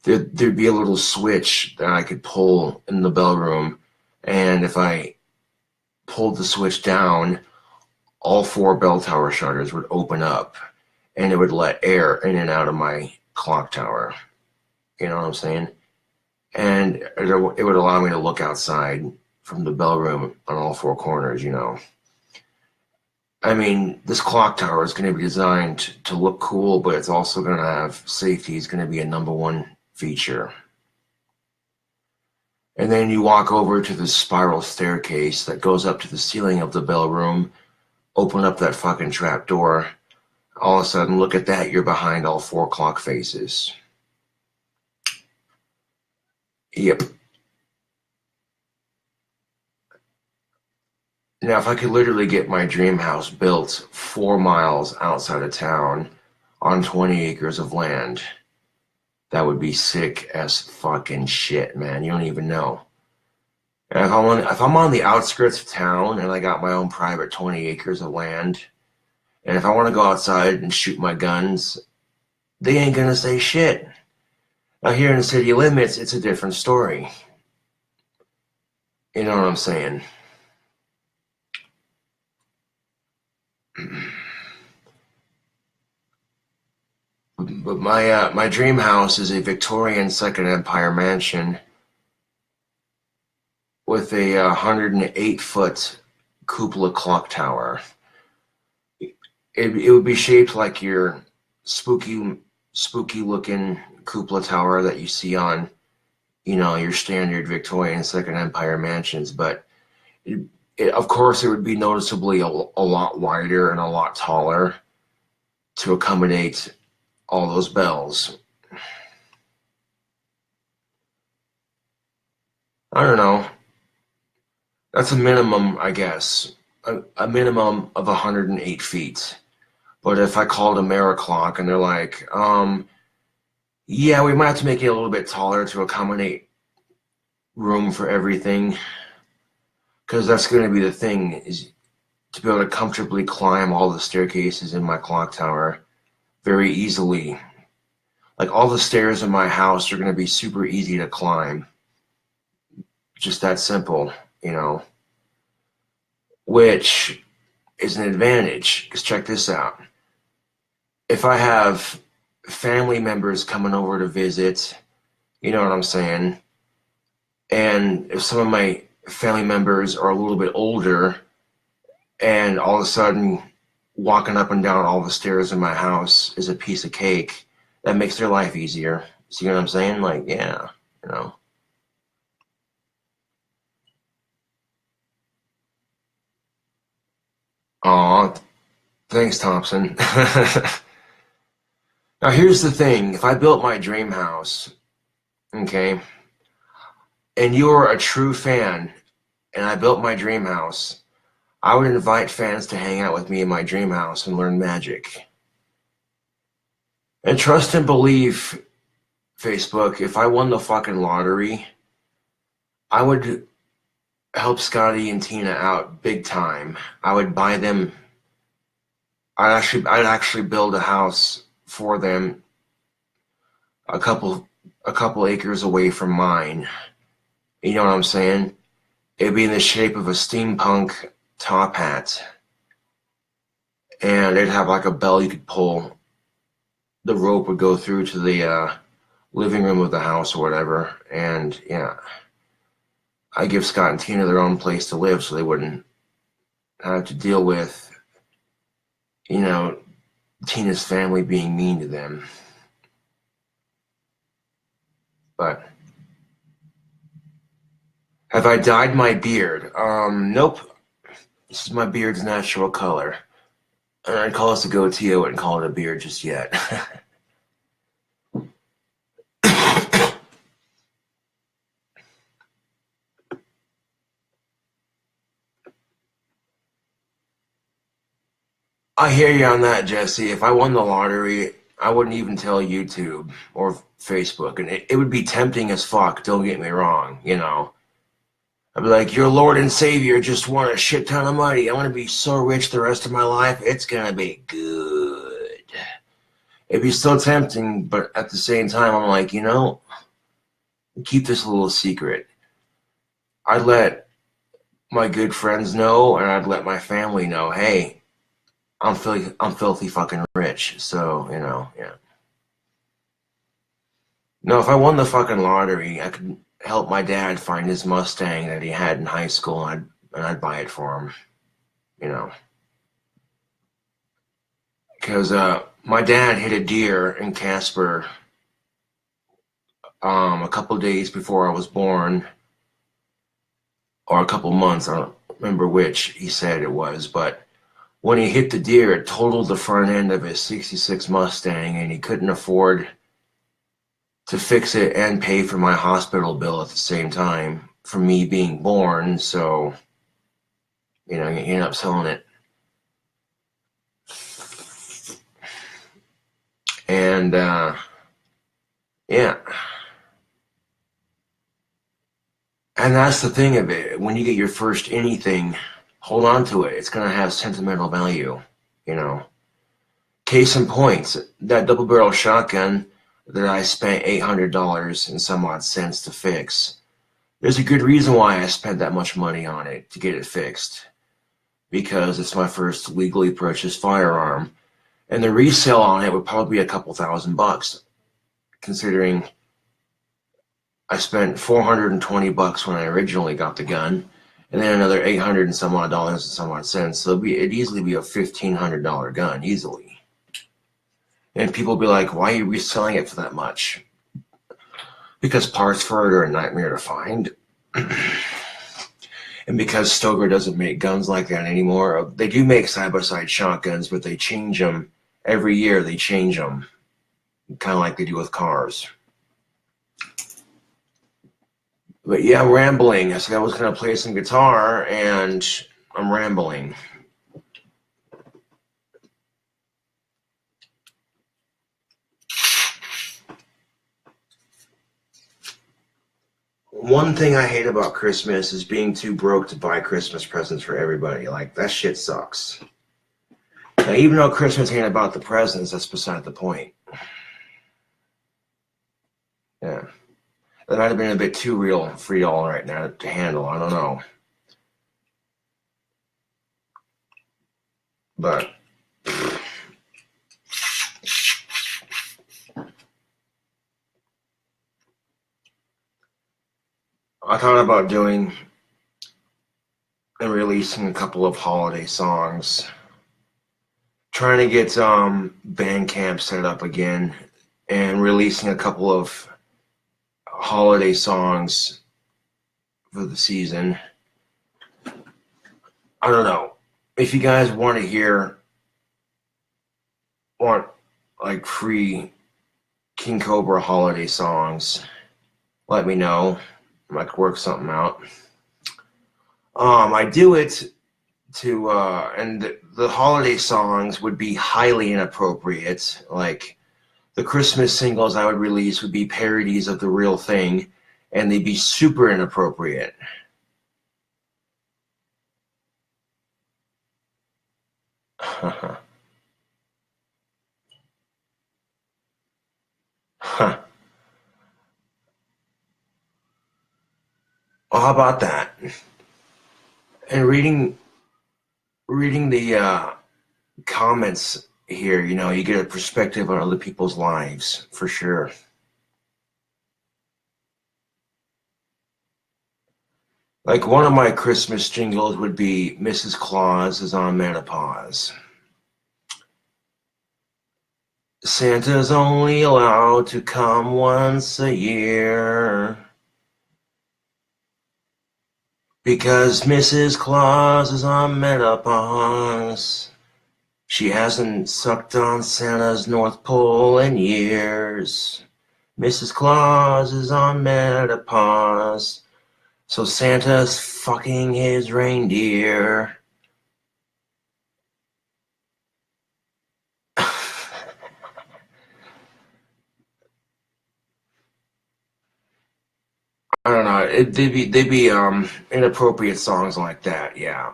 There'd be a little switch that I could pull in the bell room, and if I pulled the switch down, all 4 bell tower shutters would open up, and it would let air in and out of my clock tower. You know what I'm saying? And it would allow me to look outside from the bell room on all 4 corners, you know. I mean, this clock tower is going to be designed to look cool, but it's also going to have safety. It's going to be a #1 feature. And then you walk over to the spiral staircase that goes up to the ceiling of the bell room, open up that fucking trap door. All of a sudden, look at that, you're behind all 4 clock faces. Yep. Now, if I could literally get my dream house built 4 miles outside of town on 20 acres of land, that would be sick as fucking shit, man. You don't even know. And if I'm on the outskirts of town and I got my own private 20 acres of land, and if I want to go outside and shoot my guns, they ain't gonna say shit. Now here in the city limits, it's a different story. You know what I'm saying? But my dream house is a Victorian Second Empire mansion with a 108-foot cupola clock tower. It would be shaped like your spooky looking cupola tower that you see on, you know, your standard Victorian Second Empire mansions, but of course it would be noticeably a lot wider and a lot taller to accommodate all those bells. I don't know. That's a minimum, I guess. A minimum of 108 feet. But if I called AmeriClock and they're like, yeah, we might have to make it a little bit taller to accommodate room for everything. Because that's going to be the thing, is to be able to comfortably climb all the staircases in my clock tower very easily. Like all the stairs in my house are going to be super easy to climb. Just that simple, you know. Which is an advantage, because check this out. If I have family members coming over to visit, you know what I'm saying, and if some of my family members are a little bit older and all of a sudden walking up and down all the stairs in my house is a piece of cake, that makes their life easier. See what I'm saying? Like, yeah, you know. Aw, thanks, Thompson. Now, here's the thing. If I built my dream house, okay, and you're a true fan, and I built my dream house, I would invite fans to hang out with me in my dream house and learn magic. And trust and believe, Facebook, if I won the fucking lottery I would help Scotty and Tina out big time. I would buy them. I'd actually build a house for them a couple acres away from mine. You know what I'm saying? It'd be in the shape of a steampunk top hat, and it'd have like a bell you could pull. The rope would go through to the living room of the house or whatever, and yeah, I give Scott and Tina their own place to live, so they wouldn't have to deal with, you know, Tina's family being mean to them. But have I dyed my beard? Nope. This is my beard's natural color. And I'd call this a goatee. I wouldn't call it a beard just yet. I hear you on that, Jesse. If I won the lottery, I wouldn't even tell YouTube or Facebook. And it would be tempting as fuck, don't get me wrong, you know. I'd be like, your Lord and Savior just won a shit ton of money. I want to be so rich the rest of my life. It's going to be good. It'd be so tempting, but at the same time, I'm like, you know, keep this a little secret. I'd let my good friends know, and I'd let my family know, hey, I'm filthy fucking rich. So, you know, yeah. No, if I won the fucking lottery, I could help my dad find his Mustang that he had in high school, and I'd buy it for him, you know. Because my dad hit a deer in Casper a couple days before I was born, or a couple months, I don't remember which he said it was, but when he hit the deer, it totaled the front end of his 66 Mustang, and he couldn't afford to fix it and pay for my hospital bill at the same time for me being born. So, you know, he ended up selling it. And, yeah. And that's the thing of it. When you get your first anything, hold on to it. It's going to have sentimental value, you know. Case in point, that double barrel shotgun that I spent $800 and some odd cents to fix. There's a good reason why I spent that much money on it to get it fixed. Because it's my first legally purchased firearm. And the resale on it would probably be a couple $1,000, considering I spent $420 when I originally got the gun, and then another $800 and some odd dollars and some odd cents. So it'd easily be a $1,500 gun, easily. And people be like, why are you reselling it for that much? Because parts for it are a nightmare to find. And because Stoker doesn't make guns like that anymore. They do make side-by-side shotguns, but they change them. Every year they change them. Kind of like they do with cars. But yeah, I'm rambling. I said I was going to play some guitar, and I'm rambling. One thing I hate about Christmas is being too broke to buy Christmas presents for everybody. Like, that shit sucks. Now, even though Christmas ain't about the presents, that's beside the point. Yeah. That might have been a bit too real for y'all right now to handle. I don't know. But I thought about doing and releasing a couple of holiday songs. Trying to get Bandcamp set up again and releasing a couple of holiday songs for the season. I don't know. If you guys want like free King Cobra holiday songs, let me know. I might work something out. I do it to and the holiday songs would be highly inappropriate. Like the Christmas singles I would release would be parodies of The Real Thing, and they'd be super inappropriate. Huh. Huh. Well, how about that? And reading the comments here, you know, you get a perspective on other people's lives, for sure. Like one of my Christmas jingles would be Mrs. Claus is on menopause. Santa's only allowed to come once a year because Mrs. Claus is on menopause. She hasn't sucked on Santa's North Pole in years. Mrs. Claus is on menopause, so Santa's fucking his reindeer. I don't know. They'd be inappropriate songs like that, yeah.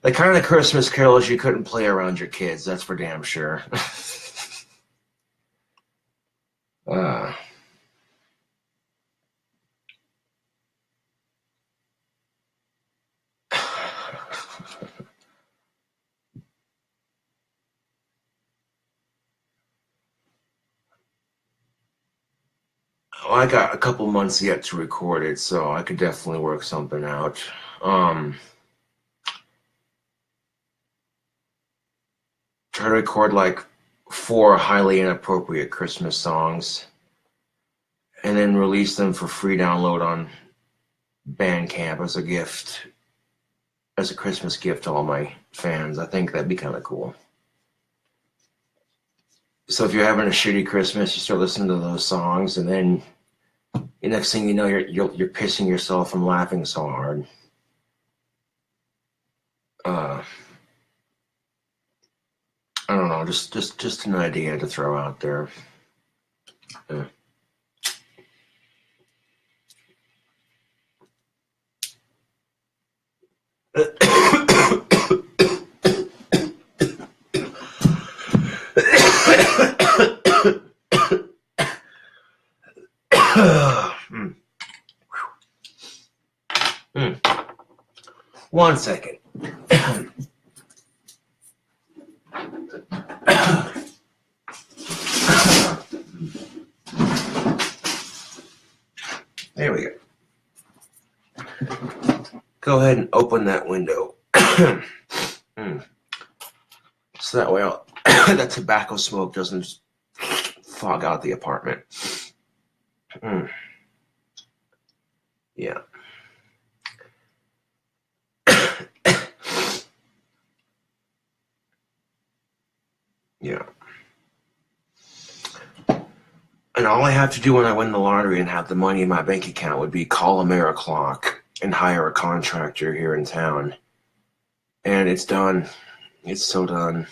The kind of Christmas carols you couldn't play around your kids, that's for damn sure. uh, well, I got a couple months yet to record it, so I could definitely work something out. Try to record like 4 highly inappropriate Christmas songs and then release them for free download on Bandcamp as a gift, as a Christmas gift to all my fans. I think that'd be kind of cool. So if you're having a shitty Christmas, you start listening to those songs, and then the next thing you know, you're pissing yourself from laughing so hard. I don't know, just an idea to throw out there. Yeah. One second. There we go. Go ahead and open that window. So that way that tobacco smoke doesn't fog out the apartment. Yeah. Yeah. And all I have to do when I win the lottery and have the money in my bank account would be call AmeriClock and hire a contractor here in town. And it's done. It's so done.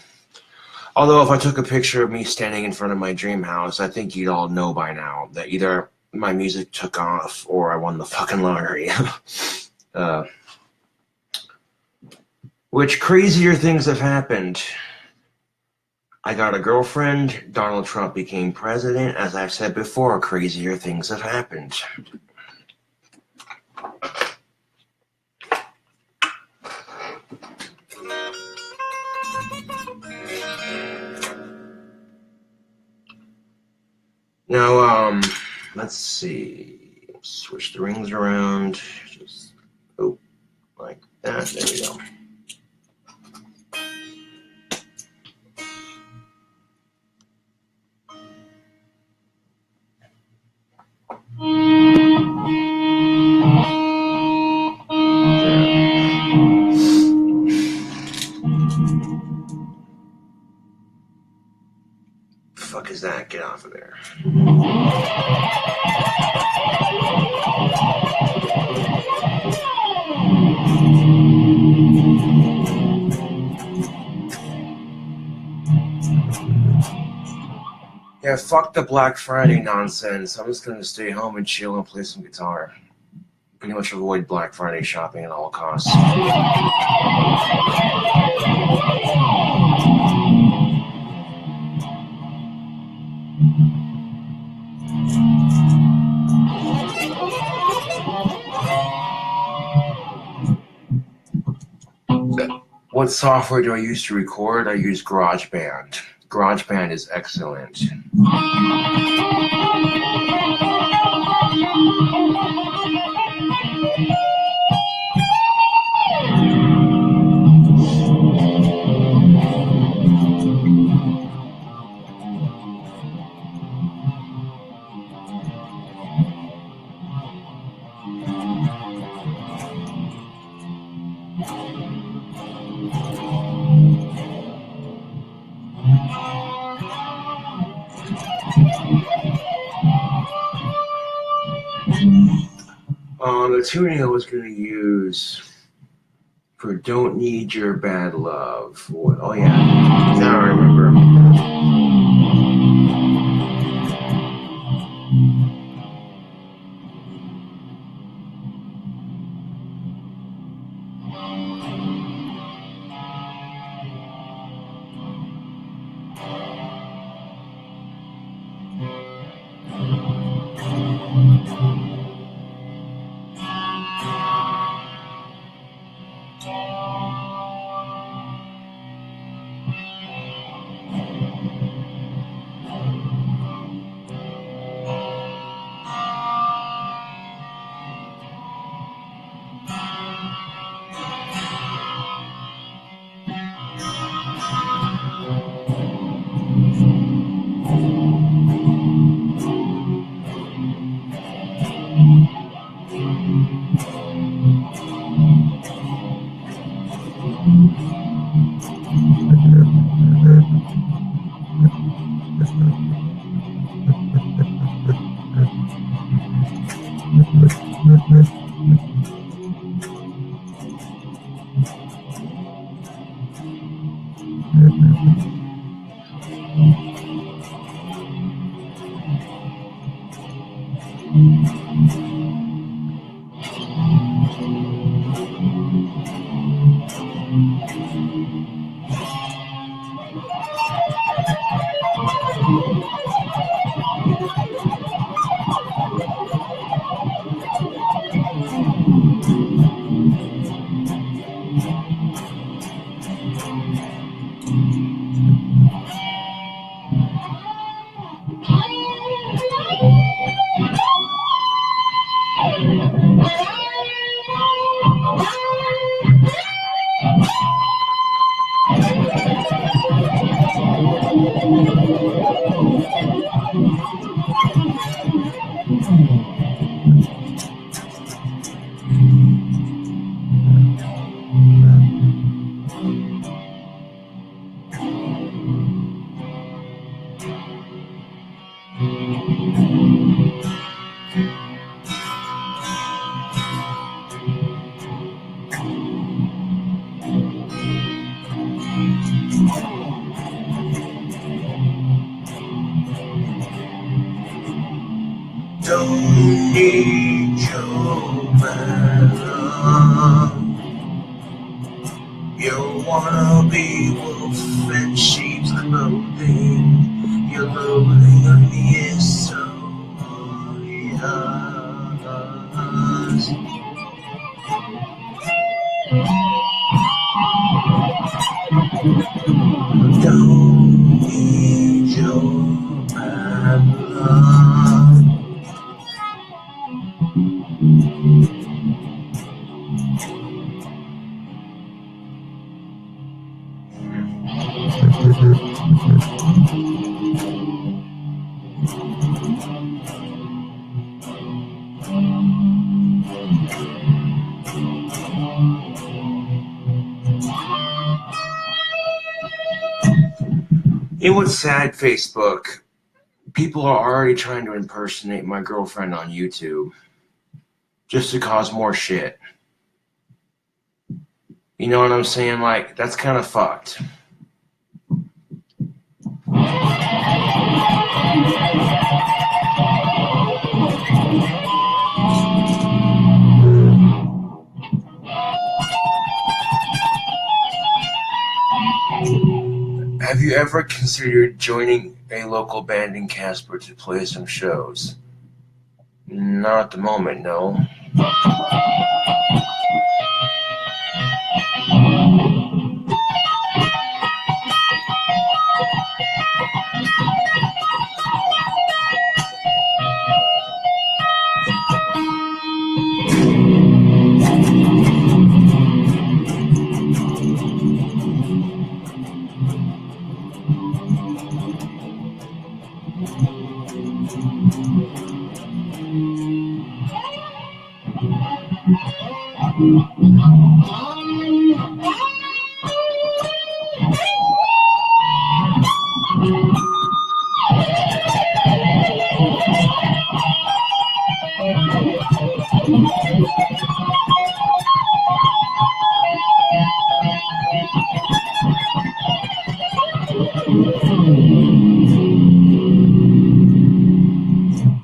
Although if I took a picture of me standing in front of my dream house, I think you'd all know by now that either my music took off or I won the fucking lottery. Which crazier things have happened. I got a girlfriend, Donald Trump became president. As I've said before, crazier things have happened. Now, let's see. Switch the rings around. Just, like that. There we go. Fuck is that? Get off of there. Yeah, fuck the Black Friday nonsense. I'm just gonna stay home and chill and play some guitar. Pretty much avoid Black Friday shopping at all costs. What software do I use to record? I use GarageBand. GarageBand is excellent. The tuning I was going to use for Don't Need Your Bad Love. Oh, yeah. Now I remember. Don't need your bad love. You wanna be wolf in sheep's clothing. You're loading on me is so obvious. Don't need your bad love. You know what's sad, Facebook? People are already trying to impersonate my girlfriend on YouTube just to cause more shit. You know what I'm saying? Like, that's kind of fucked. Have you ever considered joining a local band in Casper to play some shows? Not at the moment, no.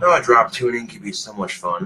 Oh, drop tuning can be so much fun.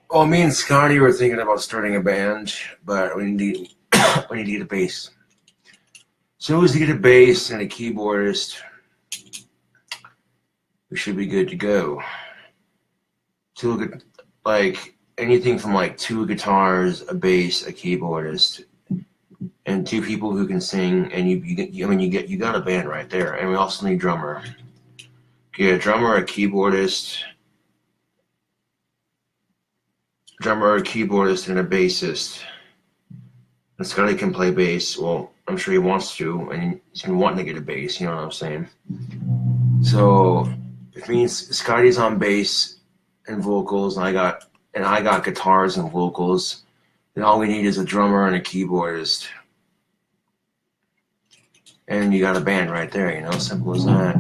Well, me and Scotty were thinking about starting a band, but we need to get a bass. So as to get a bass and a keyboardist, we should be good to go. So look at like anything from like 2 guitars, a bass, a keyboardist, and 2 people who can sing, and you got a band right there. And we also need a drummer. Get a drummer, a keyboardist, a keyboardist, and a bassist. And Scotty can play bass. Well, I'm sure he wants to, and he's been wanting to get a bass. You know what I'm saying? So it means Scotty's on bass and vocals, and I got guitars and vocals. And all we need is a drummer and a keyboardist, and you got a band right there. You know, simple as that.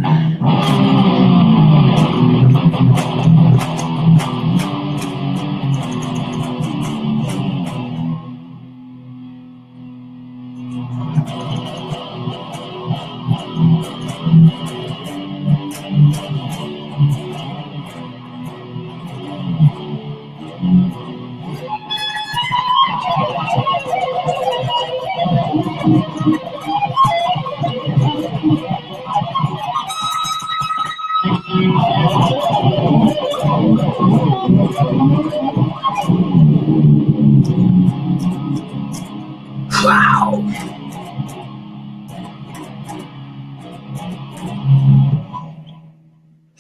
Wow.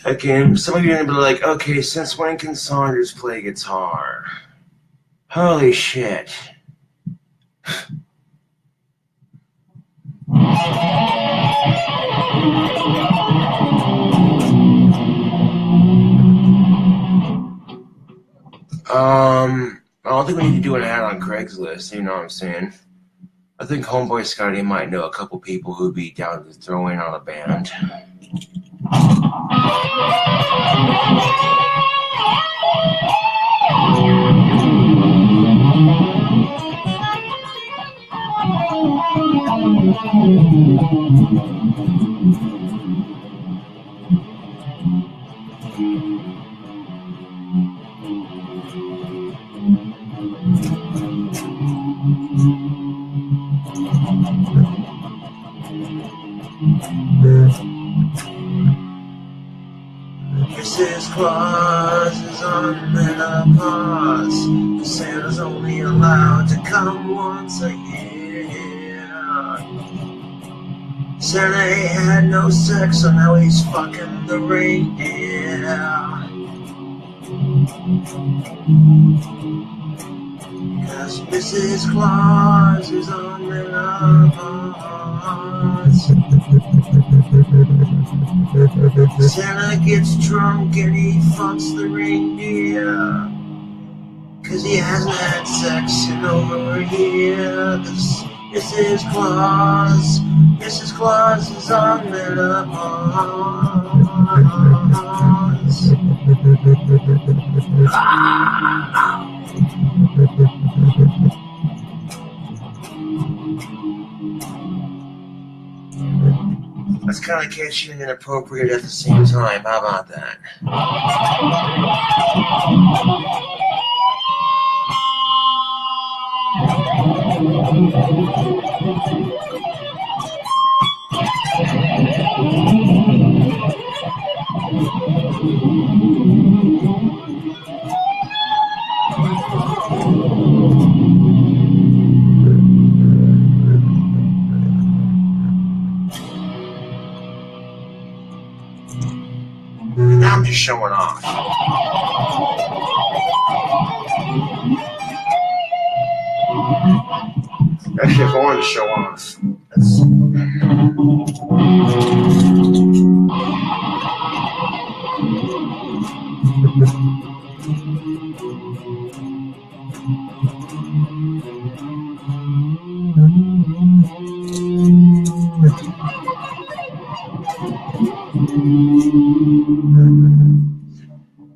Again, some of you are going to be like, okay, since when can Saunders play guitar? Holy shit. I don't think we need to do an ad on Craigslist, you know what I'm saying? I think Homeboy Scotty might know a couple people who'd be down to throw in on a band. Claus is on menopause. Santa's only allowed to come once a year. Santa ain't had no sex, so now he's fucking the reindeer. Cause Mrs. Claus is on menopause. Santa gets drunk and he fucks the reindeer. Cause he hasn't had sex in over a year. Cause Mrs. Claus is on menopause. That's kind of catchy and inappropriate at the same time. How about that? Now I'm just showing off. Actually, if I wanted to show off,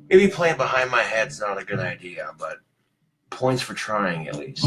maybe playing behind my head's not a good idea, but points for trying at least.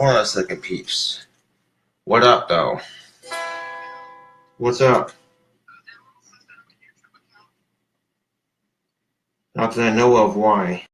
Hold on a second, peeps. What up, though? What's up? Not that I know of. Why?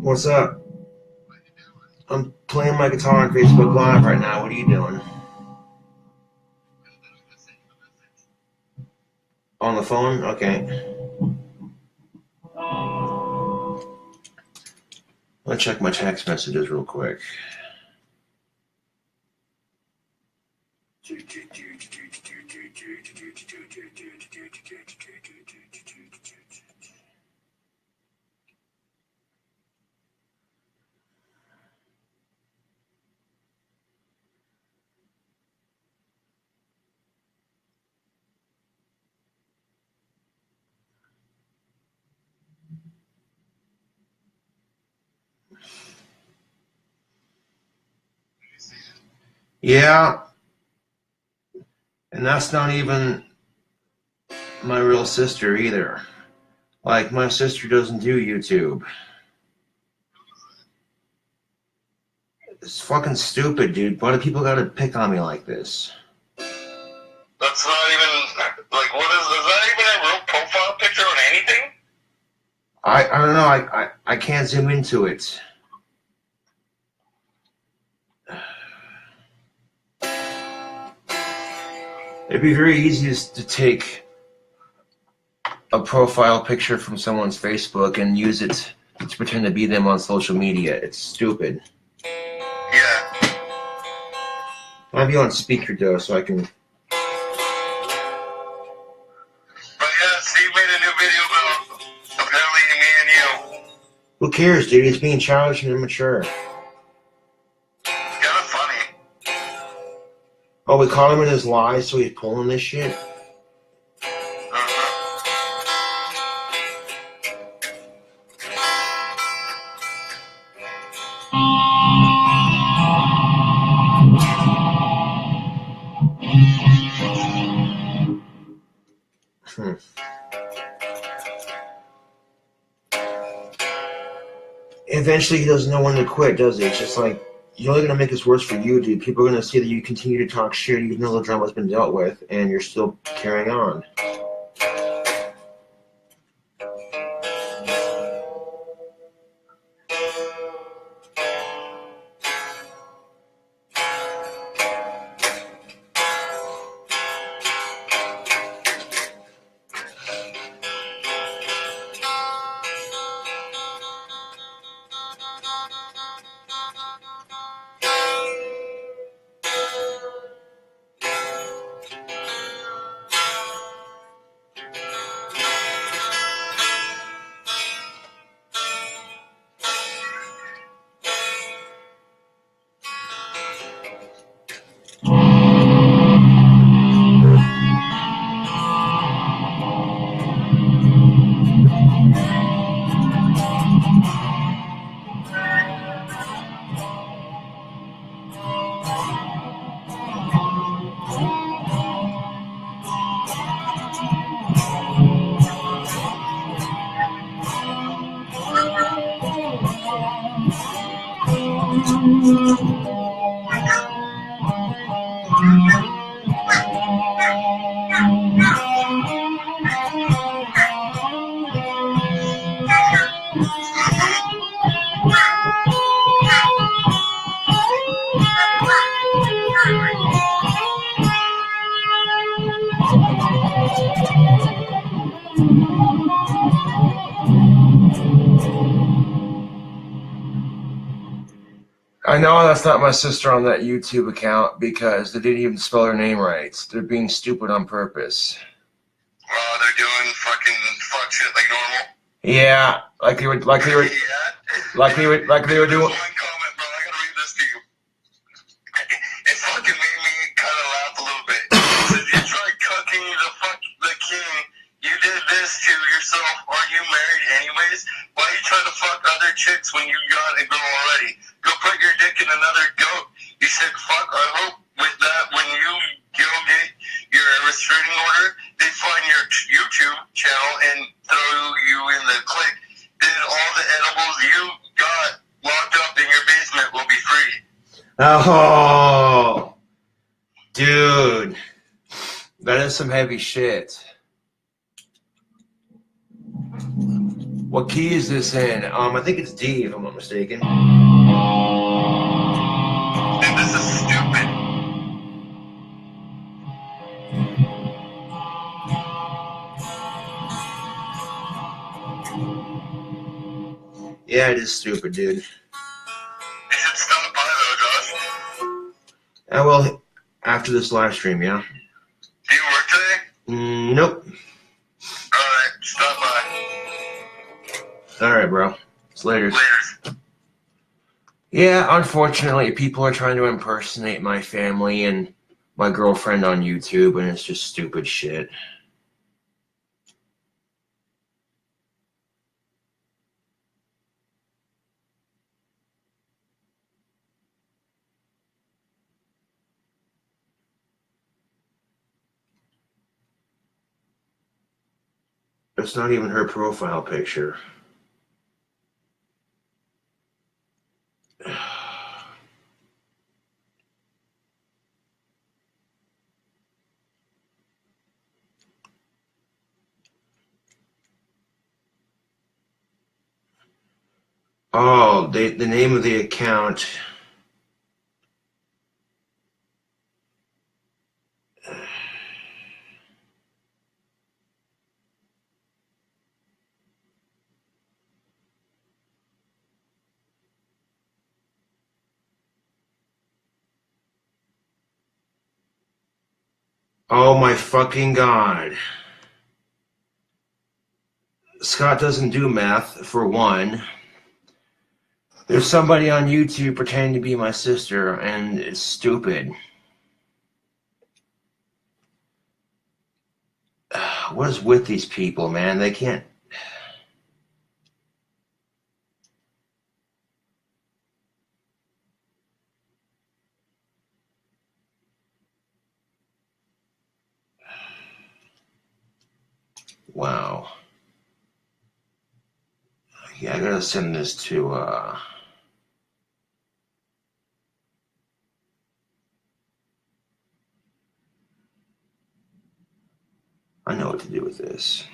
What's up? I'm playing my guitar on Facebook Live right now. What are you doing? On the phone? Okay. Let's check my text messages real quick. Yeah, and that's not even my real sister either. Like, my sister doesn't do YouTube. It's fucking stupid, dude. Why do people gotta pick on me like this? That's not even, like, what is that even a real profile picture on anything? I don't know, I can't zoom into it. It'd be very easy to take a profile picture from someone's Facebook and use it to pretend to be them on social media. It's stupid. Yeah. I'll be on speaker though, so I can. But yeah, Steve made a new video about apparently me and you. Who cares, dude? He's being childish and immature. Kind of funny. Oh, we caught him in his lies, so he's pulling this shit? Eventually, he doesn't know when to quit, does he? It's just like, you're only going to make this worse for you, dude. People are going to see that you continue to talk shit even though the drama's been dealt with, and you're still carrying on. I know that's not my sister on that YouTube account because they didn't even spell her name right. They're being stupid on purpose. Oh, they're doing fucking fuck shit like normal. Yeah, like they were doing. One comment, bro. I gotta read this to you. It fucking made me kind of laugh a little bit. It said, you tried cucking the king. You did this to yourself. Are you married anyways? Why you trying to fuck other chicks when you got a girl already? Go put your dick in another goat. You said fuck. I hope with that when you go get your restraining order, they find your YouTube channel and throw you in the click. Then all the edibles you got locked up in your basement will be free. Oh, dude, that is some heavy shit. What key is this in? I think it's D, if I'm not mistaken. Dude, this is stupid. Yeah, it is stupid, dude. You should stop by though, Josh. Well, after this live stream, yeah. Do you work today? Nope. Alright, stop by. Alright, bro. It's later. Yeah, unfortunately, people are trying to impersonate my family and my girlfriend on YouTube, and it's just stupid shit. It's not even her profile picture. Oh, the name of the account. Oh my fucking God. Scott doesn't do meth, for one. There's somebody on YouTube pretending to be my sister, and it's stupid. What is with these people, man? They can't. Wow. Yeah, I gotta send this to, I know what to do with this.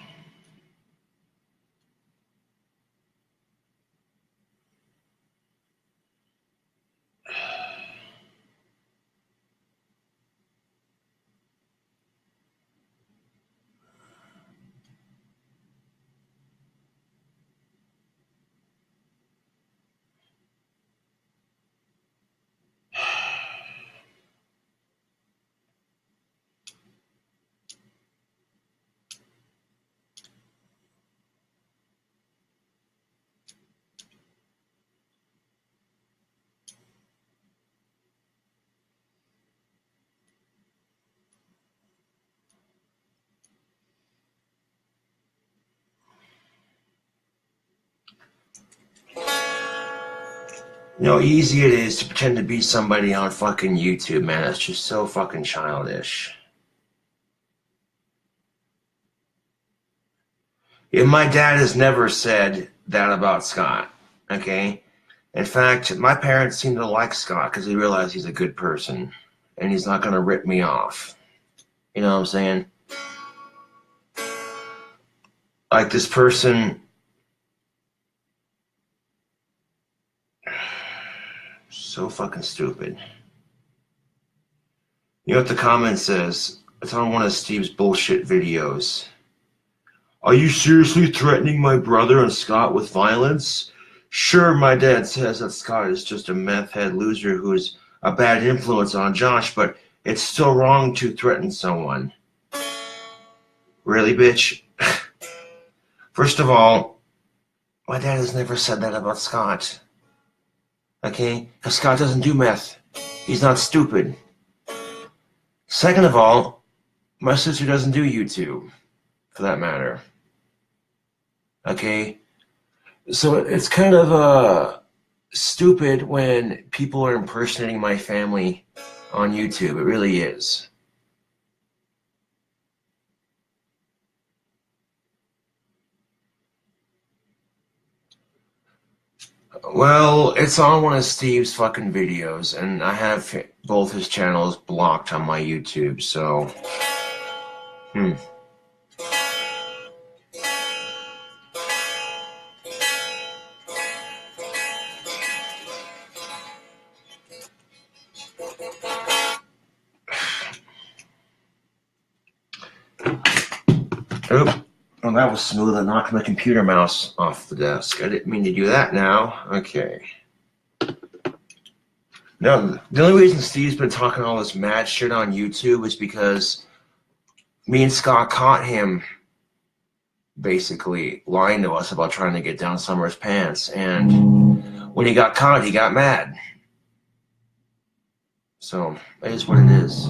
You know how easy it is to pretend to be somebody on fucking YouTube, man. That's just so fucking childish. Yeah, my dad has never said that about Scott, okay? In fact, my parents seem to like Scott because they realize he's a good person and he's not going to rip me off. You know what I'm saying? Like this person, so fucking stupid. You know what the comment says? It's on one of Steve's bullshit videos. Are you seriously threatening my brother and Scott with violence? Sure, my dad says that Scott is just a meth head loser who is a bad influence on Josh, but it's still wrong to threaten someone. Really, bitch? First of all, my dad has never said that about Scott. Okay? Because Scott doesn't do meth. He's not stupid. Second of all, my sister doesn't do YouTube, for that matter. Okay? So it's kind of stupid when people are impersonating my family on YouTube. It really is. Well, it's on one of Steve's fucking videos, and I have both his channels blocked on my YouTube, so... Oop. Oh, that was smooth. I knocked my computer mouse off the desk. I didn't mean to do that now. Okay. No, the only reason Steve's been talking all this mad shit on YouTube is because me and Scott caught him basically lying to us about trying to get down Summer's pants. And when he got caught, he got mad. So, that is what it is.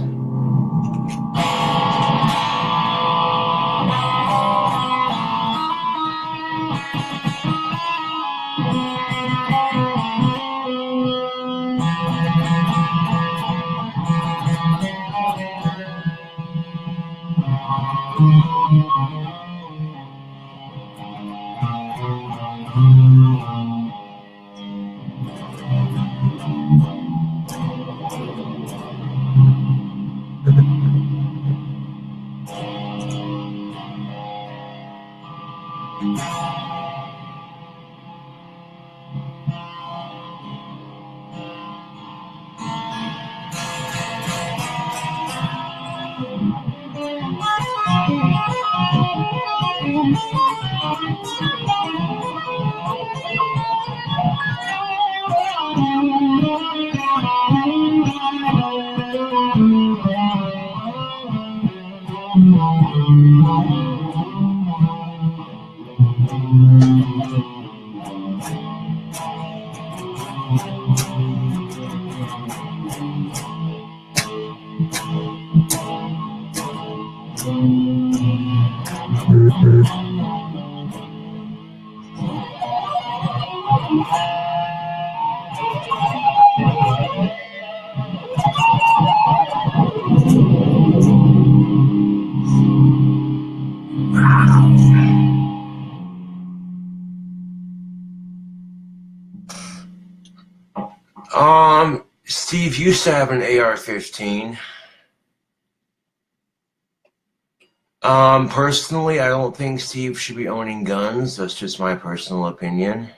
Steve used to have an AR-15. Personally, I don't think Steve should be owning guns. That's just my personal opinion.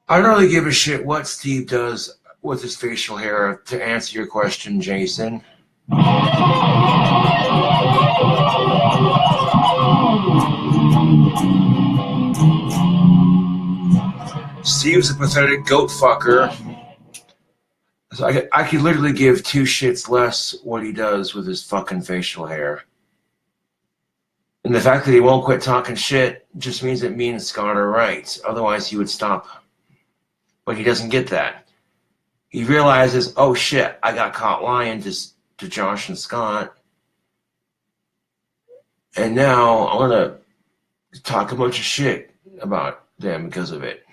I don't really give a shit what Steve does with his facial hair, to answer your question, Jason. Steve's a pathetic goat fucker. So I could literally give two shits less what he does with his fucking facial hair. And the fact that he won't quit talking shit just means that me and Scott are right. Otherwise, he would stop. But he doesn't get that. He realizes, oh shit, I got caught lying to Josh and Scott. And now I'm going to talk a bunch of shit about them because of it.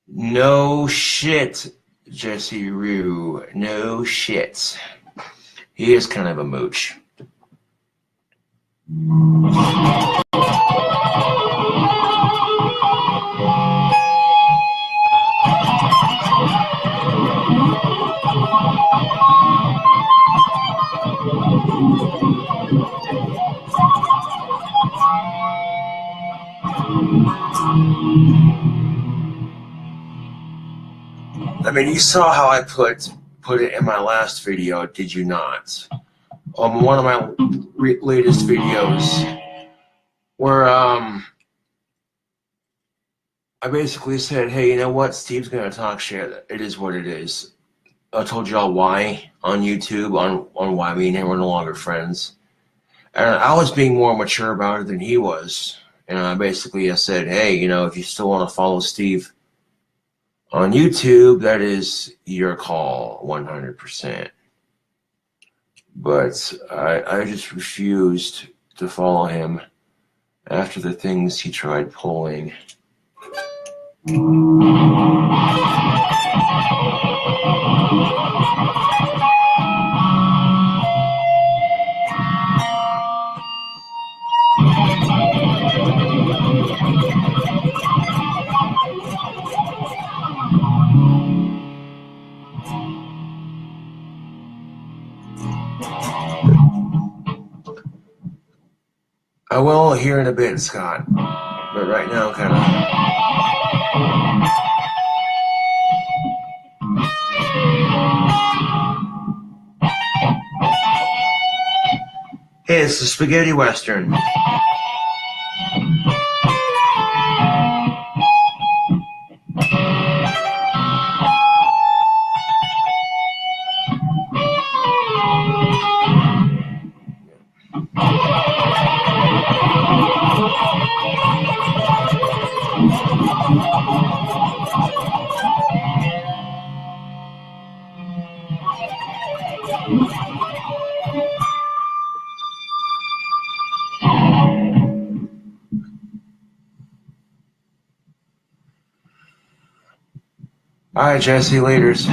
No shit, Jesse Rue. No shit. He is kind of a mooch. I mean, you saw how I put it in my last video, did you not? On one of my latest videos, where I basically said, hey, you know what? Steve's gonna talk shit. It is what it is. I told y'all why on YouTube, on why me and him were no longer friends. And I was being more mature about it than he was. And I said, hey, you know, if you still want to follow Steve on YouTube, that is your call, 100%. But I just refused to follow him after the things he tried pulling. I will here in a bit, Scott. But right now, kind of. Hey, it's the Spaghetti Western. All right, Jesse, laters.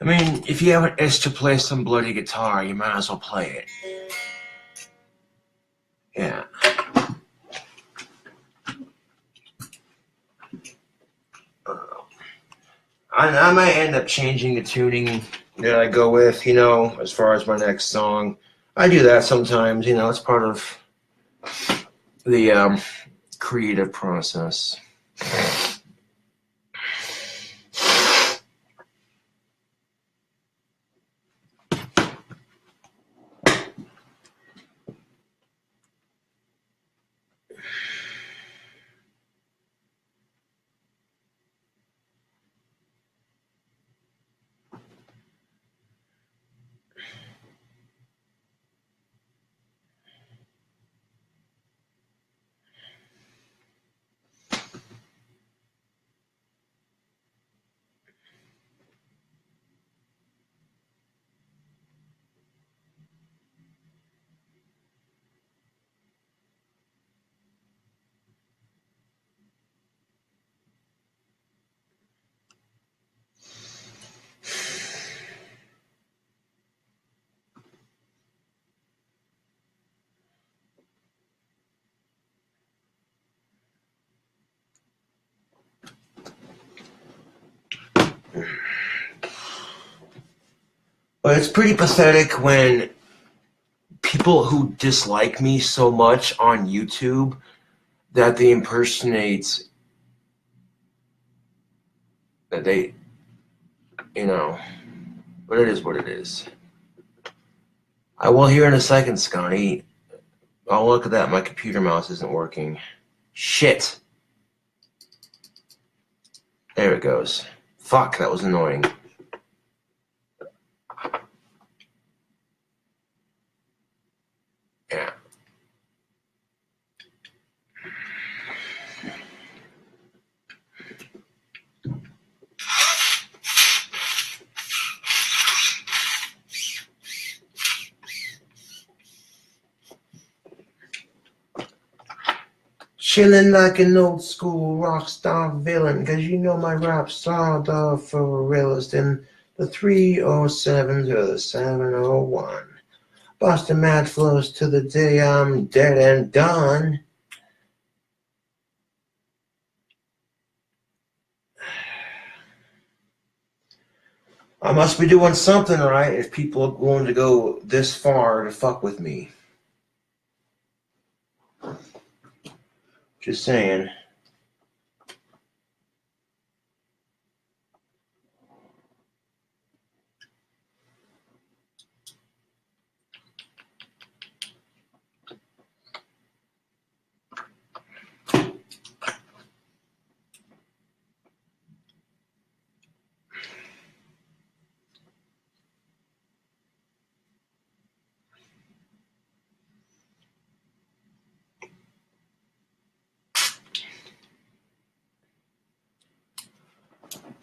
I mean, if you have an itch to play some bloody guitar, you might as well play it. Yeah. I might end up changing the tuning that I go with, you know, as far as my next song. I do that sometimes, you know, it's part of the creative process. But it's pretty pathetic when people who dislike me so much on YouTube that they impersonate, that they, you know, but it is what it is. I will hear in a second, Scotty. Oh, look at that. My computer mouse isn't working. Shit. There it goes. Fuck, that was annoying. Yeah. Chilling like an old school rock star villain, 'cause you know my raps are the for realest in the 307 to the 701. Busting mad flows to the day I'm dead and done. I must be doing something right if people are willing to go this far to fuck with me. Just saying.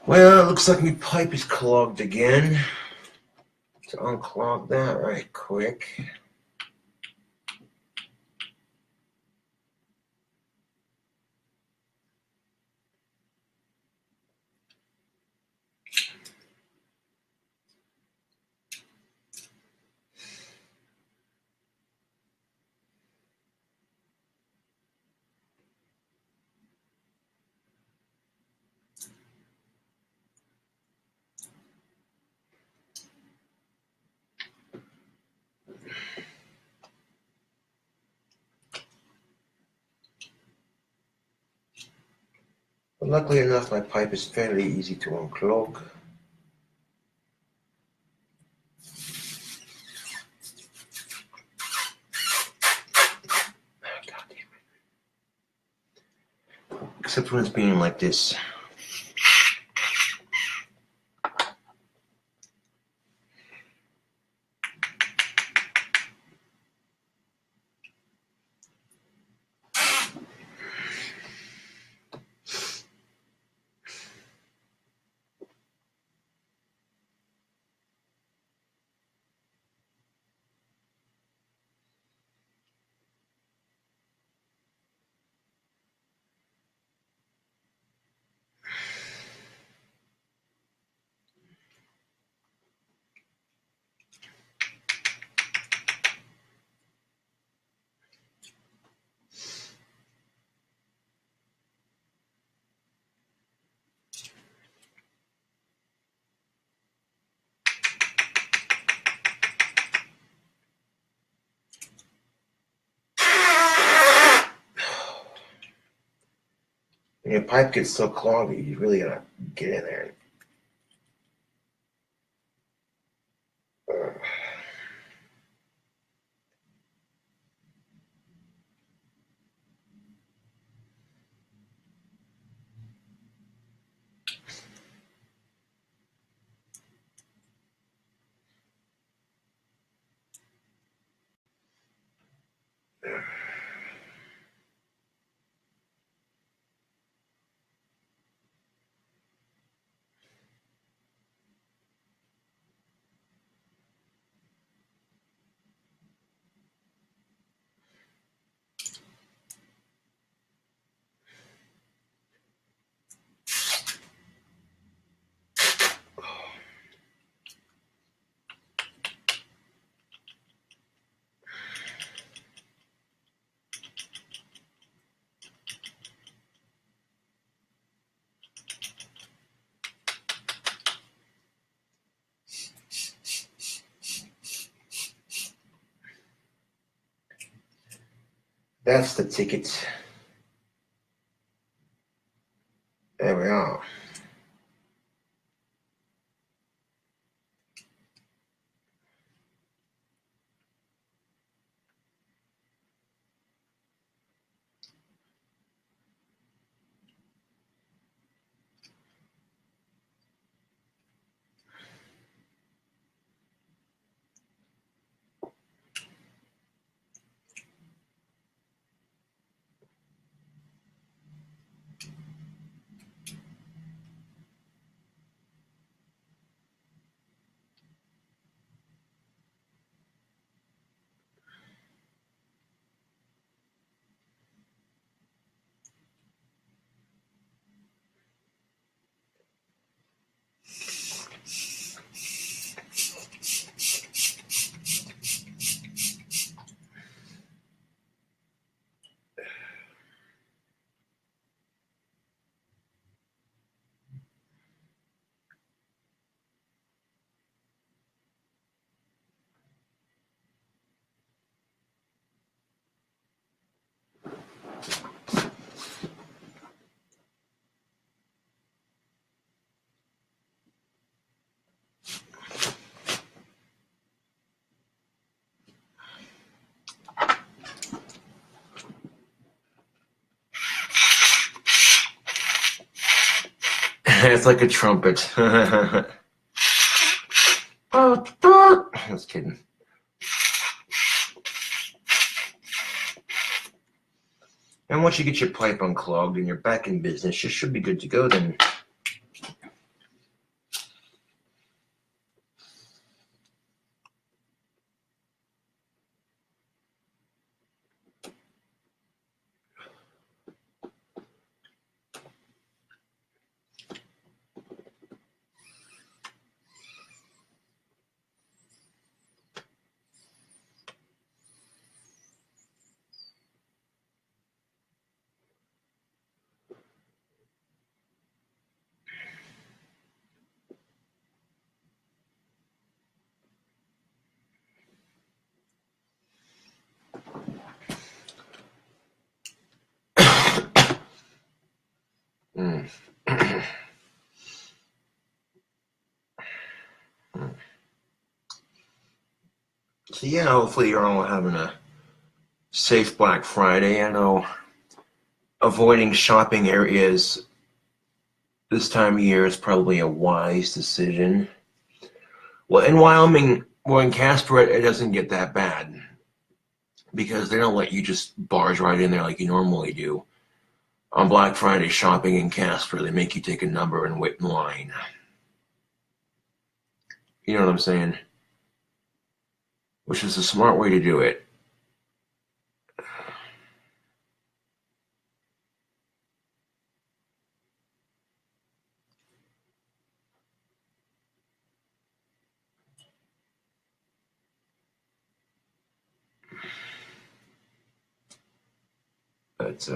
Well, it looks like my pipe is clogged again. To unclog that right quick. But luckily enough, my pipe is fairly easy to unclog. God damn it. Except when it's being like this. When your pipe gets so clogged, you really gotta get in there. That's the ticket. There we are. It's like a trumpet. Just kidding. And once you get your pipe unclogged and you're back in business, you should be good to go then. So yeah, hopefully you're all having a safe Black Friday. I know avoiding shopping areas this time of year is probably a wise decision. Well, in Wyoming, well, in Casper, it doesn't get that bad because they don't let you just barge right in there like you normally do. On Black Friday shopping in Casper, they make you take a number and wait in line. You know what I'm saying? Which is a smart way to do it. But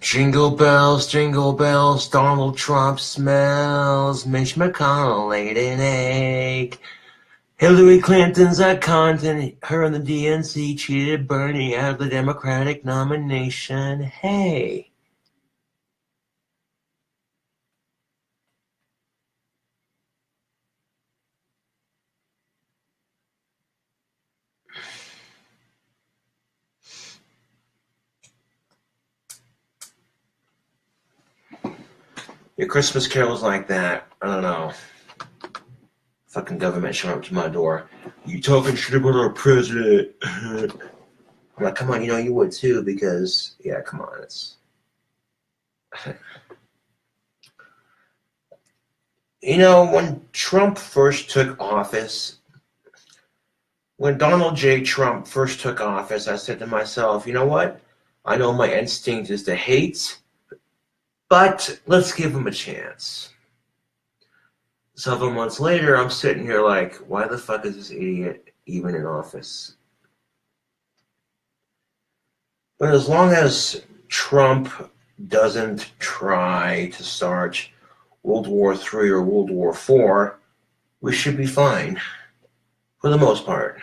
jingle bells, Donald Trump smells, Mitch McConnell laid an egg. Hillary Clinton's a cunt, and her and the DNC cheated Bernie out of the Democratic nomination. Hey. Your Christmas carols like that, I don't know. Fucking government showing up to my door. You talking shit about our president. I'm like, come on, you know you would too, because, yeah, come on, it's... You know, when Trump first took office, when Donald J. Trump first took office, I said to myself, you know what? I know my instinct is to hate But let's give him a chance. Several months later, I'm sitting here like, why the fuck is this idiot even in office? But as long as Trump doesn't try to start World War III or World War IV, we should be fine, for the most part.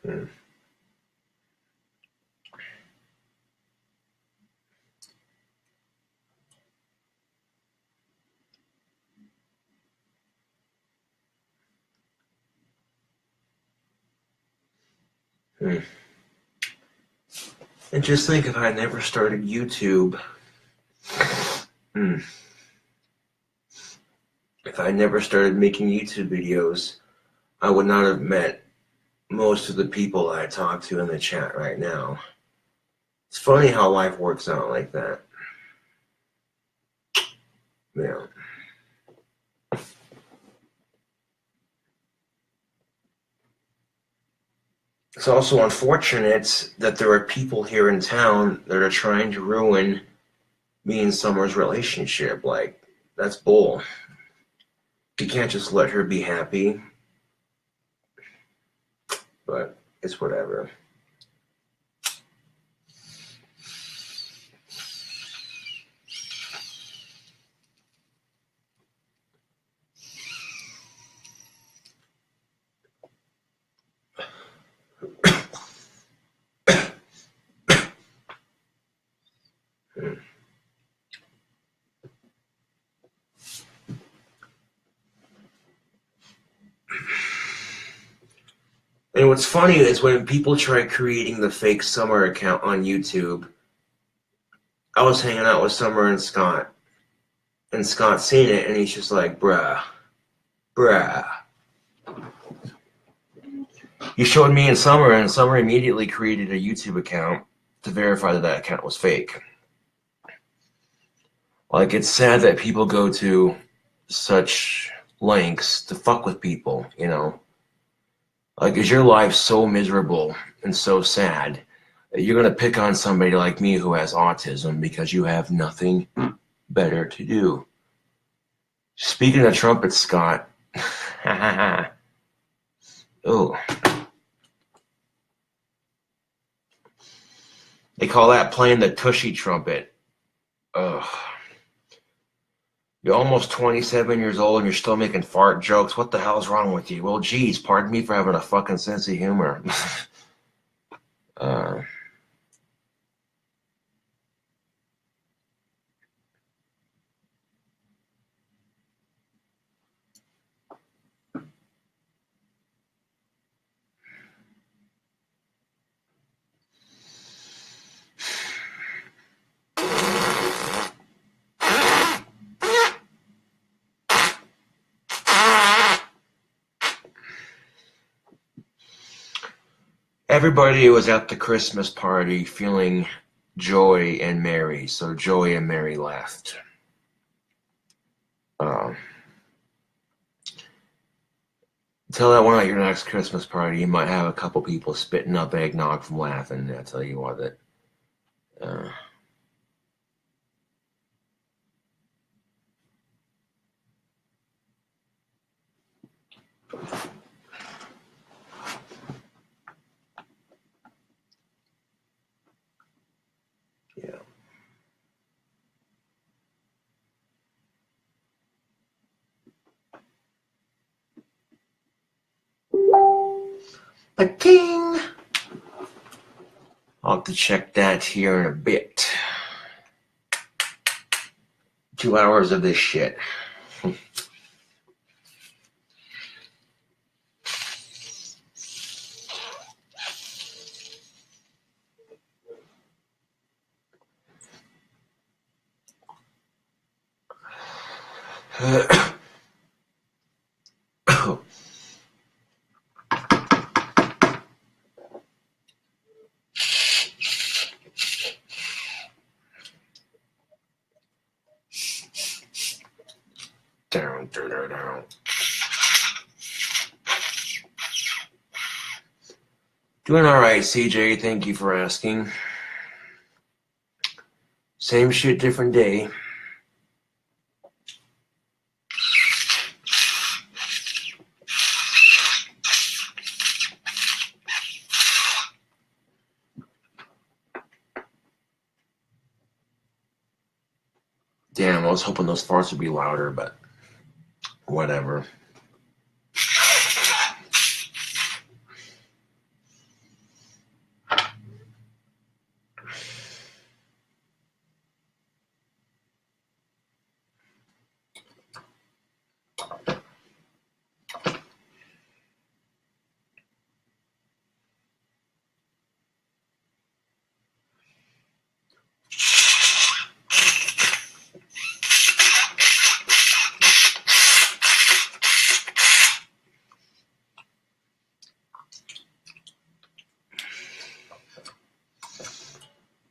Hmm. Hmm. And just think if I never started YouTube, if I never started making YouTube videos, I would not have met most of the people I talk to in the chat right now. It's funny how life works out like that. Yeah. It's also unfortunate that there are people here in town that are trying to ruin me and Summer's relationship. Like, that's bull. You can't just let her be happy. But it's whatever. And what's funny is when people try creating the fake Summer account on YouTube, I was hanging out with Summer and Scott's seen it, and he's just like, bruh. He showed me and Summer immediately created a YouTube account to verify that that account was fake. Like, it's sad that people go to such lengths to fuck with people, you know? Like, is your life so miserable and so sad that you're gonna pick on somebody like me who has autism because you have nothing better to do? Speaking of trumpets, Scott. Oh. They call that playing the tushy trumpet. Ugh. You're almost 27 years old and you're still making fart jokes. What the hell's wrong with you? Well, geez, pardon me for having a fucking sense of humor. uh, Everybody was at the Christmas party feeling joy and merry, so Joy and Mary left. Tell that one at your next Christmas party, you might have a couple people spitting up eggnog from laughing. I tell you what, that. Yeah. A king. I'll have to check that here in a bit. 2 hours of this shit. Down. Doing all right, CJ. Thank you for asking. Same shit, different day. Damn, I was hoping those farts would be louder, but whatever.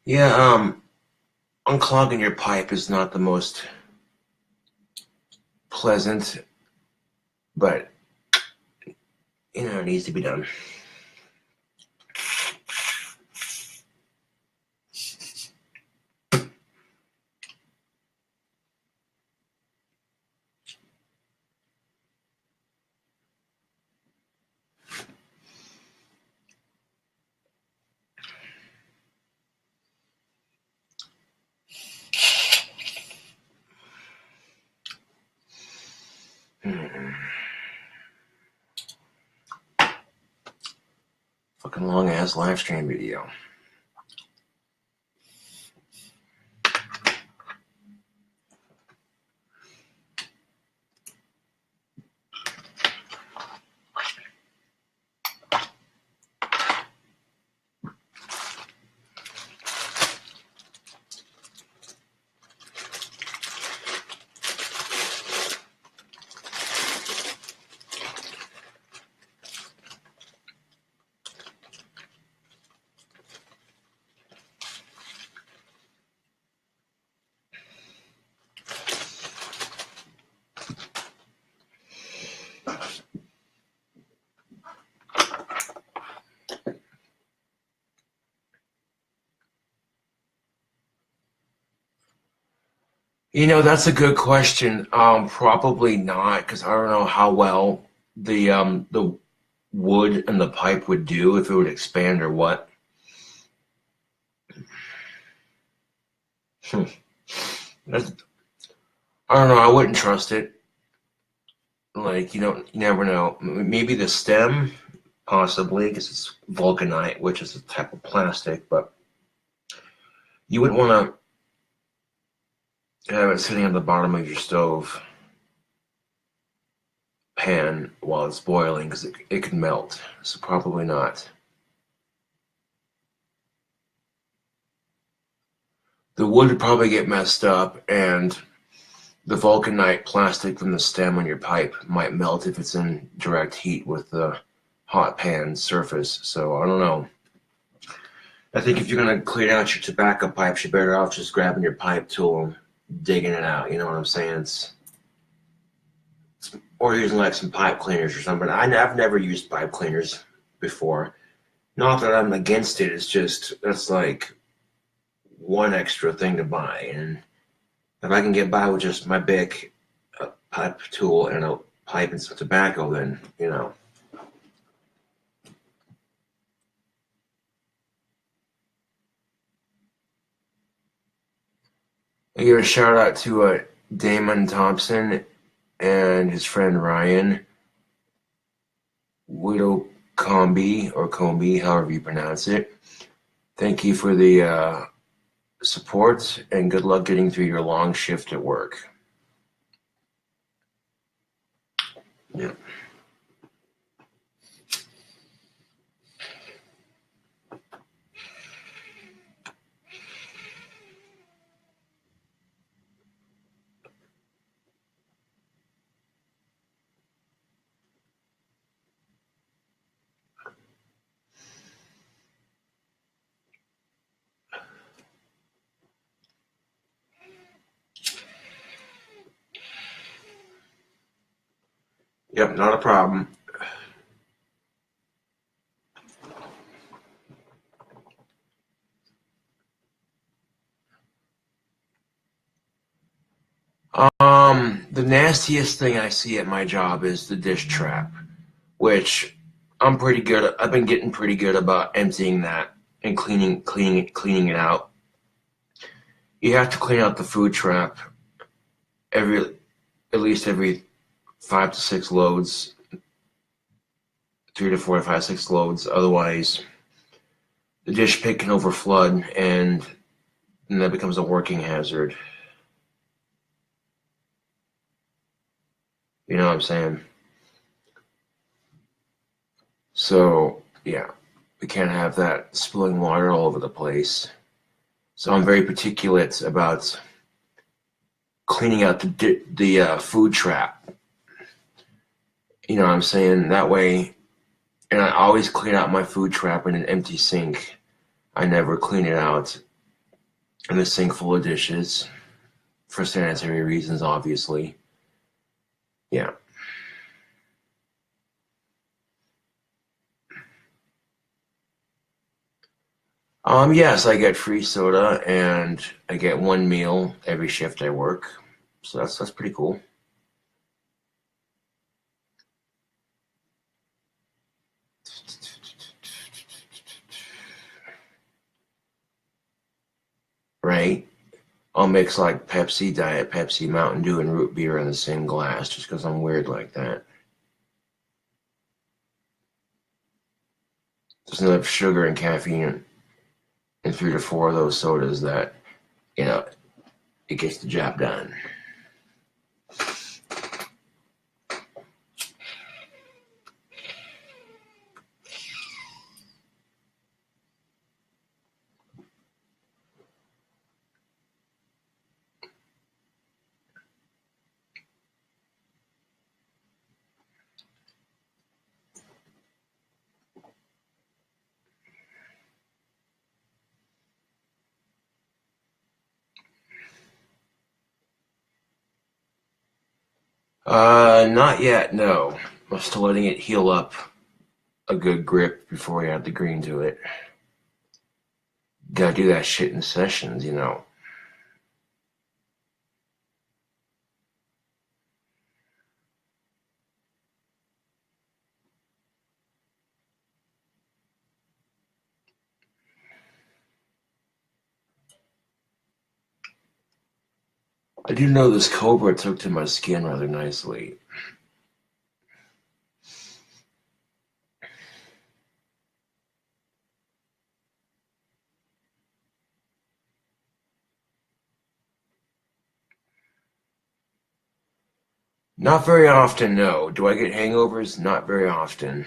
Yeah, unclogging your pipe is not the most pleasant, but it needs to be done. Fucking long ass live stream video. That's a good question. Probably not, because I don't know how well the wood and the pipe would do, if it would expand or what. That's, I don't know. I wouldn't trust it. Like, you never know. Maybe the stem, possibly, because it's vulcanite, which is a type of plastic, but you wouldn't want to have it sitting on the bottom of your stove pan while it's boiling, because it could melt. So probably not. The wood would probably get messed up, and the vulcanite plastic from the stem on your pipe might melt if it's in direct heat with the hot pan surface. So I don't know. I think if you're going to clean out your tobacco pipes, you're better off just grabbing your pipe tool and digging it out. You know what I'm saying? Or using like some pipe cleaners or something. I've never used pipe cleaners before. Not that I'm against it. It's just, that's like one extra thing to buy. And if I can get by with just my Bic, a pipe tool, and a pipe and some tobacco, then, I give a shout out to Damon Thompson and his friend Ryan Widow Combi, however you pronounce it. Thank you for the support, and good luck getting through your long shift at work. Yeah. Yep, not a problem. The nastiest thing I see at my job is the dish trap, which I'm pretty good at. I've been getting pretty good about emptying that and cleaning it out. You have to clean out the food trap every at least every 5 to 6 loads, 3 to 4 to 5, 6 loads. Otherwise, the dish pit can overflood, and then that becomes a working hazard. You know what I'm saying? So yeah, we can't have that spilling water all over the place. So I'm very particular about cleaning out the food trap. You know what I'm saying? That way, and I always clean out my food trap in an empty sink. I never clean it out in a sink full of dishes for sanitary reasons, obviously. Yeah. Yes, I get free soda and I get one meal every shift I work. So that's pretty cool. Right? I'll mix like Pepsi, Diet Pepsi, Mountain Dew, and root beer in the same glass just because I'm weird like that. There's enough sugar and caffeine in 3 to 4 of those sodas that, you know, it gets the job done. Not yet, no. I'm still letting it heal up a good grip before we add the green to it. Gotta do that shit in sessions, you know. I do know this cobra took to my skin rather nicely. Not very often, no. Do I get hangovers? Not very often.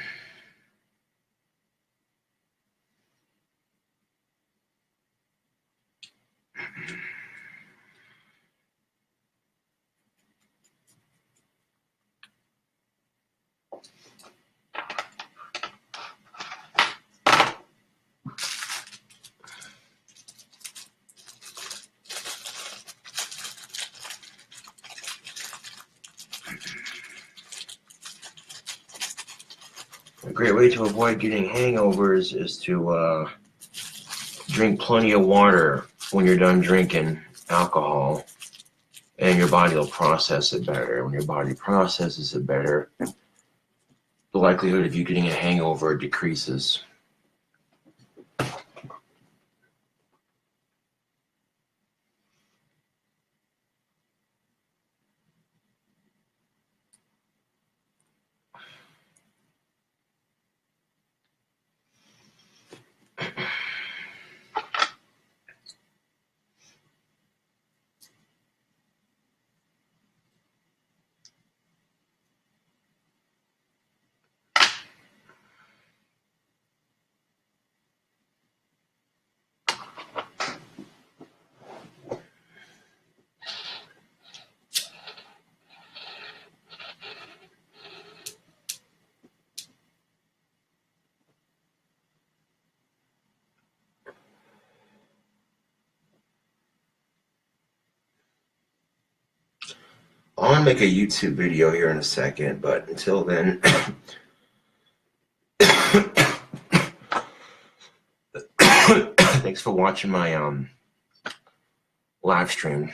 A great way to avoid getting hangovers is to drink plenty of water when you're done drinking alcohol, and your body will process it better. When your body processes it better, the likelihood of you getting a hangover decreases. to make a YouTube video here in a second, but until then, thanks for watching my live stream.